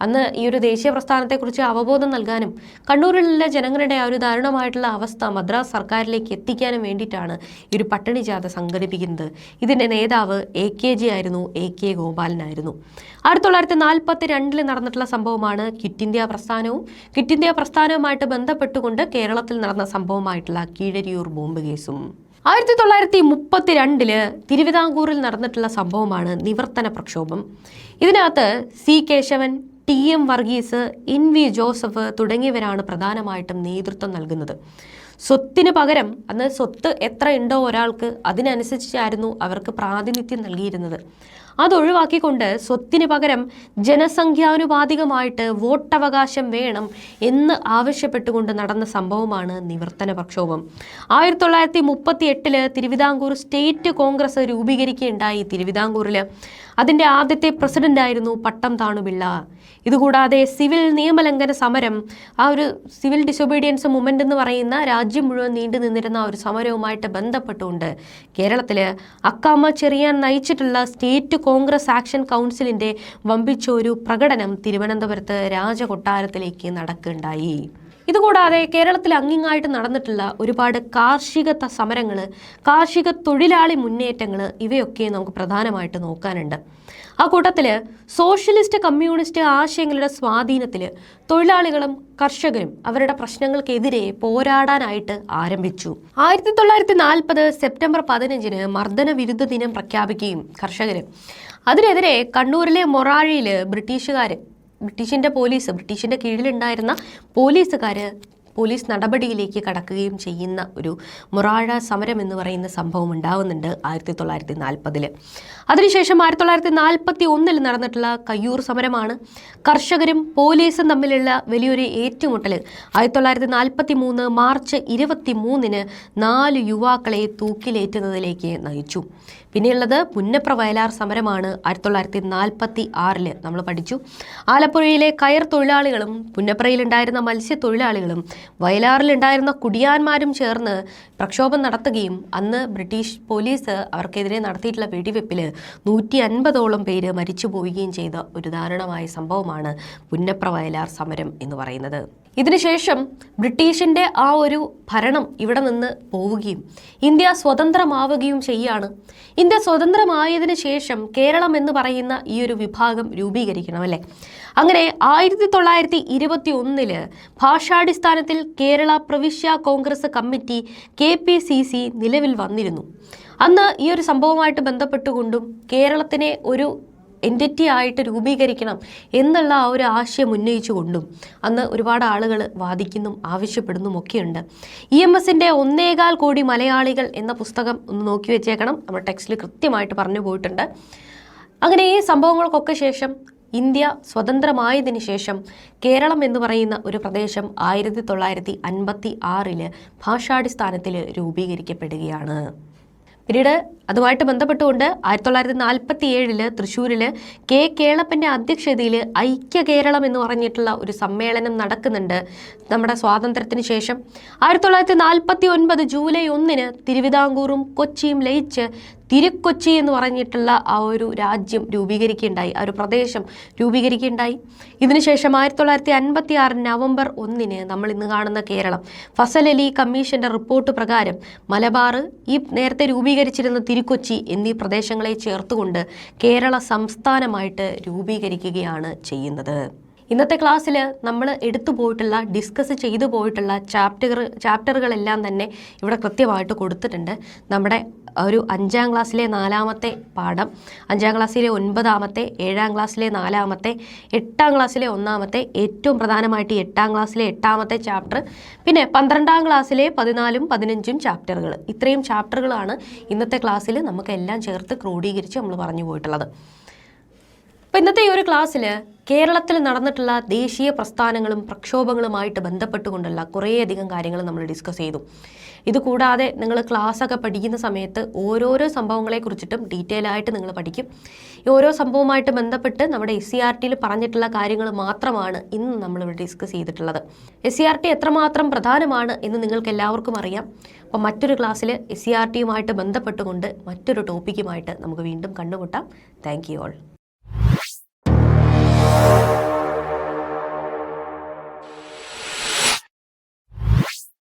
അന്ന് ഈ ഒരു ദേശീയ പ്രസ്ഥാനത്തെക്കുറിച്ച് അവബോധം നൽകാനും കണ്ണൂരിലെ ജനങ്ങളുടെ ആ ഒരു ദാരുണമായിട്ടുള്ള അവസ്ഥ മദ്രാസ് സർക്കാരിലേക്ക് എത്തിക്കാനും വേണ്ടിയിട്ടാണ് ഈ ഒരു പട്ടിണി ജാഥ സംഘടിപ്പിക്കുന്നത്. ഇതിൻ്റെ നേതാവ് AKG ആയിരുന്നു, AK ഗോപാലനായിരുന്നു. 1942 നടന്നിട്ടുള്ള സംഭവമാണ് ക്വിറ്റ് ഇന്ത്യ പ്രസ്ഥാനവും. ക്വിറ്റ് ഇന്ത്യ പ്രസ്ഥാനവുമായിട്ട് ബന്ധപ്പെട്ടുകൊണ്ട് കേരളത്തിൽ നടന്ന സംഭവമായിട്ടുള്ള കീഴരിയൂർ ബോംബ് കേസും. 1932 തിരുവിതാംകൂറിൽ നടന്നിട്ടുള്ള സംഭവമാണ് നിവർത്തന പ്രക്ഷോഭം. ഇതിനകത്ത് C Kesavan, TM Varghese, NV Joseph തുടങ്ങിയവരാണ് പ്രധാനമായിട്ടും നേതൃത്വം നൽകുന്നത്. സ്വത്തിന് പകരം അന്ന് സ്വത്ത് എത്ര ഉണ്ടോ ഒരാൾക്ക് അതിനനുസരിച്ചായിരുന്നു അവർക്ക് പ്രാതിനിധ്യം നൽകിയിരുന്നത്. അതൊഴിവാക്കിക്കൊണ്ട് സ്വത്തിന് പകരം ജനസംഖ്യാനുപാതികമായിട്ട് വോട്ടവകാശം വേണം എന്ന് ആവശ്യപ്പെട്ടുകൊണ്ട് നടന്ന സംഭവമാണ് നിവർത്തന പ്രക്ഷോഭം. 1938 തിരുവിതാംകൂർ സ്റ്റേറ്റ് കോൺഗ്രസ് രൂപീകരിക്കുകയുണ്ടായി തിരുവിതാംകൂറിൽ. അതിൻ്റെ ആദ്യത്തെ പ്രസിഡന്റായിരുന്നു പട്ടം താണുപിള്ള. ഇതുകൂടാതെ സിവിൽ നിയമലംഘന സമരം, ആ ഒരു സിവിൽ ഡിസൊബീഡിയൻസ് മൂവ്മെന്റ് എന്ന് പറയുന്ന രാജ്യം മുഴുവൻ നീണ്ടു നിന്നിരുന്ന ഒരു സമരവുമായിട്ട് ബന്ധപ്പെട്ടുകൊണ്ട് കേരളത്തിൽ അക്കാമ ചെറിയാൻ നയിച്ചിട്ടുള്ള സ്റ്റേറ്റ് കോൺഗ്രസ് ആക്ഷൻ കൗൺസിലിൻ്റെ വമ്പിച്ച ഒരു പ്രകടനം തിരുവനന്തപുരത്ത് രാജകൊട്ടാരത്തിലേക്ക് നടക്കുകയുണ്ടായി. ഇതുകൂടാതെ കേരളത്തിൽ അങ്ങിങ്ങായിട്ട് നടന്നിട്ടുള്ള ഒരുപാട് കാർഷിക സമരങ്ങൾ, കാർഷിക തൊഴിലാളി മുന്നേറ്റങ്ങൾ, ഇവയൊക്കെ നമുക്ക് പ്രധാനമായിട്ട് നോക്കാനുണ്ട്. ആ കൂട്ടത്തിൽ സോഷ്യലിസ്റ്റ് കമ്മ്യൂണിസ്റ്റ് ആശയങ്ങളുടെ സ്വാധീനത്തിൽ തൊഴിലാളികളും കർഷകരും അവരുടെ പ്രശ്നങ്ങൾക്കെതിരെ പോരാടാനായിട്ട് ആരംഭിച്ചു. 1940 സെപ്റ്റംബർ 15 മർദ്ദന വിരുദ്ധ ദിനം പ്രഖ്യാപിക്കുകയും കർഷകർ അതിനെതിരെ കണ്ണൂരിലെ മൊറാഴിയിൽ ബ്രിട്ടീഷിൻ്റെ കീഴിലുണ്ടായിരുന്ന പോലീസ് നടപടിയിലേക്ക് കടക്കുകയും ചെയ്യുന്ന ഒരു മൊറാഴ സമരം എന്ന് പറയുന്ന സംഭവം ഉണ്ടാവുന്നുണ്ട് 1940. അതിനുശേഷം 1941 നടന്നിട്ടുള്ള കയ്യൂർ സമരമാണ്. കർഷകരും പോലീസും തമ്മിലുള്ള വലിയൊരു ഏറ്റുമുട്ടൽ 1943 മാർച്ച് 23 4 യുവാക്കളെ തൂക്കിലേറ്റുന്നതിലേക്ക് നയിച്ചു. പിന്നെയുള്ളത് പുന്നപ്ര വയലാർ സമരമാണ്. 1946 നമ്മൾ പഠിച്ചു. ആലപ്പുഴയിലെ കയർ തൊഴിലാളികളും പുന്നപ്രയിലുണ്ടായിരുന്ന മത്സ്യത്തൊഴിലാളികളും വയലാറിലുണ്ടായിരുന്ന കുടിയാന്മാരും ചേർന്ന് പ്രക്ഷോഭം നടത്തുകയും അന്ന് ബ്രിട്ടീഷ് പോലീസ് അവർക്കെതിരെ നടത്തിയിട്ടുള്ള വെടിവെപ്പിൽ 150ഓളം പേര് മരിച്ചു പോവുകയും ചെയ്ത ഒരു ദാരുണമായ സംഭവമാണ് പുന്നപ്ര വയലാർ സമരം എന്ന് പറയുന്നത്. ഇതിനുശേഷം ബ്രിട്ടീഷിൻ്റെ ആ ഒരു ഭരണം ഇവിടെ നിന്ന് പോവുകയും ഇന്ത്യ സ്വതന്ത്രമാവുകയും ചെയ്യാണ്. ഇന്ത്യ സ്വതന്ത്രമായതിനു ശേഷം കേരളം എന്ന് പറയുന്ന ഈ ഒരു വിഭാഗം രൂപീകരിക്കണം അല്ലേ? അങ്ങനെ 1921 ഭാഷാടിസ്ഥാനത്തിൽ കേരള പ്രവിശ്യ കോൺഗ്രസ് കമ്മിറ്റി KPCC നിലവിൽ വന്നിരുന്നു. അന്ന് ഈ ഒരു സംഭവമായിട്ട് ബന്ധപ്പെട്ടുകൊണ്ടും കേരളത്തിനെ ഒരു എൻറ്റിറ്റി ആയിട്ട് രൂപീകരിക്കണം എന്നുള്ള ആ ഒരു ആശയം ഉന്നയിച്ചുകൊണ്ടും അന്ന് ഒരുപാട് ആളുകൾ വാദിക്കുന്നും ആവശ്യപ്പെടുന്നും ഒക്കെയുണ്ട്. EMSൻ്റെ 1.25 കോടി മലയാളികൾ എന്ന പുസ്തകം ഒന്ന് നോക്കി വെച്ചേക്കണം. നമ്മുടെ ടെക്സ്റ്റിൽ കൃത്യമായിട്ട് പറഞ്ഞു പോയിട്ടുണ്ട്. അങ്ങനെ ഈ സംഭവങ്ങൾക്കൊക്കെ ശേഷം ഇന്ത്യ സ്വതന്ത്രമായതിനു ശേഷം കേരളം എന്ന് പറയുന്ന ഒരു പ്രദേശം 1956 ഭാഷാടിസ്ഥാനത്തിൽ രൂപീകരിക്കപ്പെടുകയാണ്. പിന്നീട് അതുമായിട്ട് ബന്ധപ്പെട്ടുകൊണ്ട് 1947 തൃശ്ശൂരിൽ കേളപ്പൻ്റെ അധ്യക്ഷതയിൽ ഐക്യ കേരളം എന്ന് പറഞ്ഞിട്ടുള്ള ഒരു സമ്മേളനം നടക്കുന്നുണ്ട് നമ്മുടെ സ്വാതന്ത്ര്യത്തിന് ശേഷം. 1949 ജൂലൈ 1 തിരുവിതാംകൂറും കൊച്ചിയും ലയിച്ച് തിരുക്കൊച്ചി എന്ന് പറഞ്ഞിട്ടുള്ള ആ ഒരു രാജ്യം രൂപീകരിക്കുകയുണ്ടായി, ആ ഒരു പ്രദേശം രൂപീകരിക്കുകയുണ്ടായി. ഇതിനുശേഷം 1956 നവംബർ 1 നമ്മൾ ഇന്ന് കാണുന്ന കേരളം ഫസൽ അലി കമ്മീഷൻ്റെ റിപ്പോർട്ട് പ്രകാരം മലബാർ, ഈ നേരത്തെ രൂപീകരിച്ചിരുന്ന തിരുക്കൊച്ചി എന്നീ പ്രദേശങ്ങളെ ചേർത്തുകൊണ്ട് കേരള സംസ്ഥാനമായിട്ട് രൂപീകരിക്കുകയാണ് ചെയ്യുന്നത്. ഇന്നത്തെ ക്ലാസ്സിൽ നമ്മൾ എടുത്തു പോയിട്ടുള്ള ഡിസ്കസ് ചെയ്തു പോയിട്ടുള്ള ചാപ്റ്ററുകളെല്ലാം തന്നെ ഇവിടെ കൃത്യമായിട്ട് കൊടുത്തിട്ടുണ്ട്. നമ്മുടെ ഒരു 5ാം ക്ലാസ്സിലെ 4ാമത്തെ പാഠം, 5ാം ക്ലാസ്സിലെ 9ാമത്തെ, 7ാം ക്ലാസ്സിലെ 4ാമത്തെ, 8ാം ക്ലാസ്സിലെ 1ാമത്തെ, ഏറ്റവും പ്രധാനമായിട്ട് 8ാം ക്ലാസ്സിലെ 8ാമത്തെ ചാപ്റ്റർ, പിന്നെ 12ാം ക്ലാസ്സിലെ 14ഉം 15ഉം ചാപ്റ്ററുകൾ. ഇത്രയും ചാപ്റ്ററുകളാണ് ഇന്നത്തെ ക്ലാസ്സിൽ നമുക്കെല്ലാം ചേർത്ത് ക്രോഡീകരിച്ച് നമ്മൾ പറഞ്ഞു പോയിട്ടുള്ളത്. അപ്പോൾ ഇന്നത്തെ ഈ ഒരു ക്ലാസ്സിൽ കേരളത്തിൽ നടന്നിട്ടുള്ള ദേശീയ പ്രസ്ഥാനങ്ങളും പ്രക്ഷോഭങ്ങളുമായിട്ട് ബന്ധപ്പെട്ടുകൊണ്ടുള്ള കുറേയധികം കാര്യങ്ങൾ നമ്മൾ ഡിസ്കസ് ചെയ്തു. ഇതുകൂടാതെ നിങ്ങൾ ക്ലാസ്സൊക്കെ പഠിക്കുന്ന സമയത്ത് ഓരോരോ സംഭവങ്ങളെക്കുറിച്ചിട്ടും ഡീറ്റെയിൽ ആയിട്ട് നിങ്ങൾ പഠിക്കും. ഈ ഓരോ സംഭവവുമായിട്ട് ബന്ധപ്പെട്ട് നമ്മുടെ SCERTയിൽ പറഞ്ഞിട്ടുള്ള കാര്യങ്ങൾ മാത്രമാണ് ഇന്ന് നമ്മളിവിടെ ഡിസ്കസ് ചെയ്തിട്ടുള്ളത്. SCERT എത്രമാത്രം പ്രധാനമാണ് എന്ന് നിങ്ങൾക്ക് എല്ലാവർക്കും അറിയാം. അപ്പോൾ മറ്റൊരു ക്ലാസ്സിൽ SCERTയുമായിട്ട് ബന്ധപ്പെട്ടുകൊണ്ട് മറ്റൊരു ടോപ്പിക്കുമായിട്ട് നമുക്ക് വീണ്ടും കണ്ടുമുട്ടാം. Thank you all.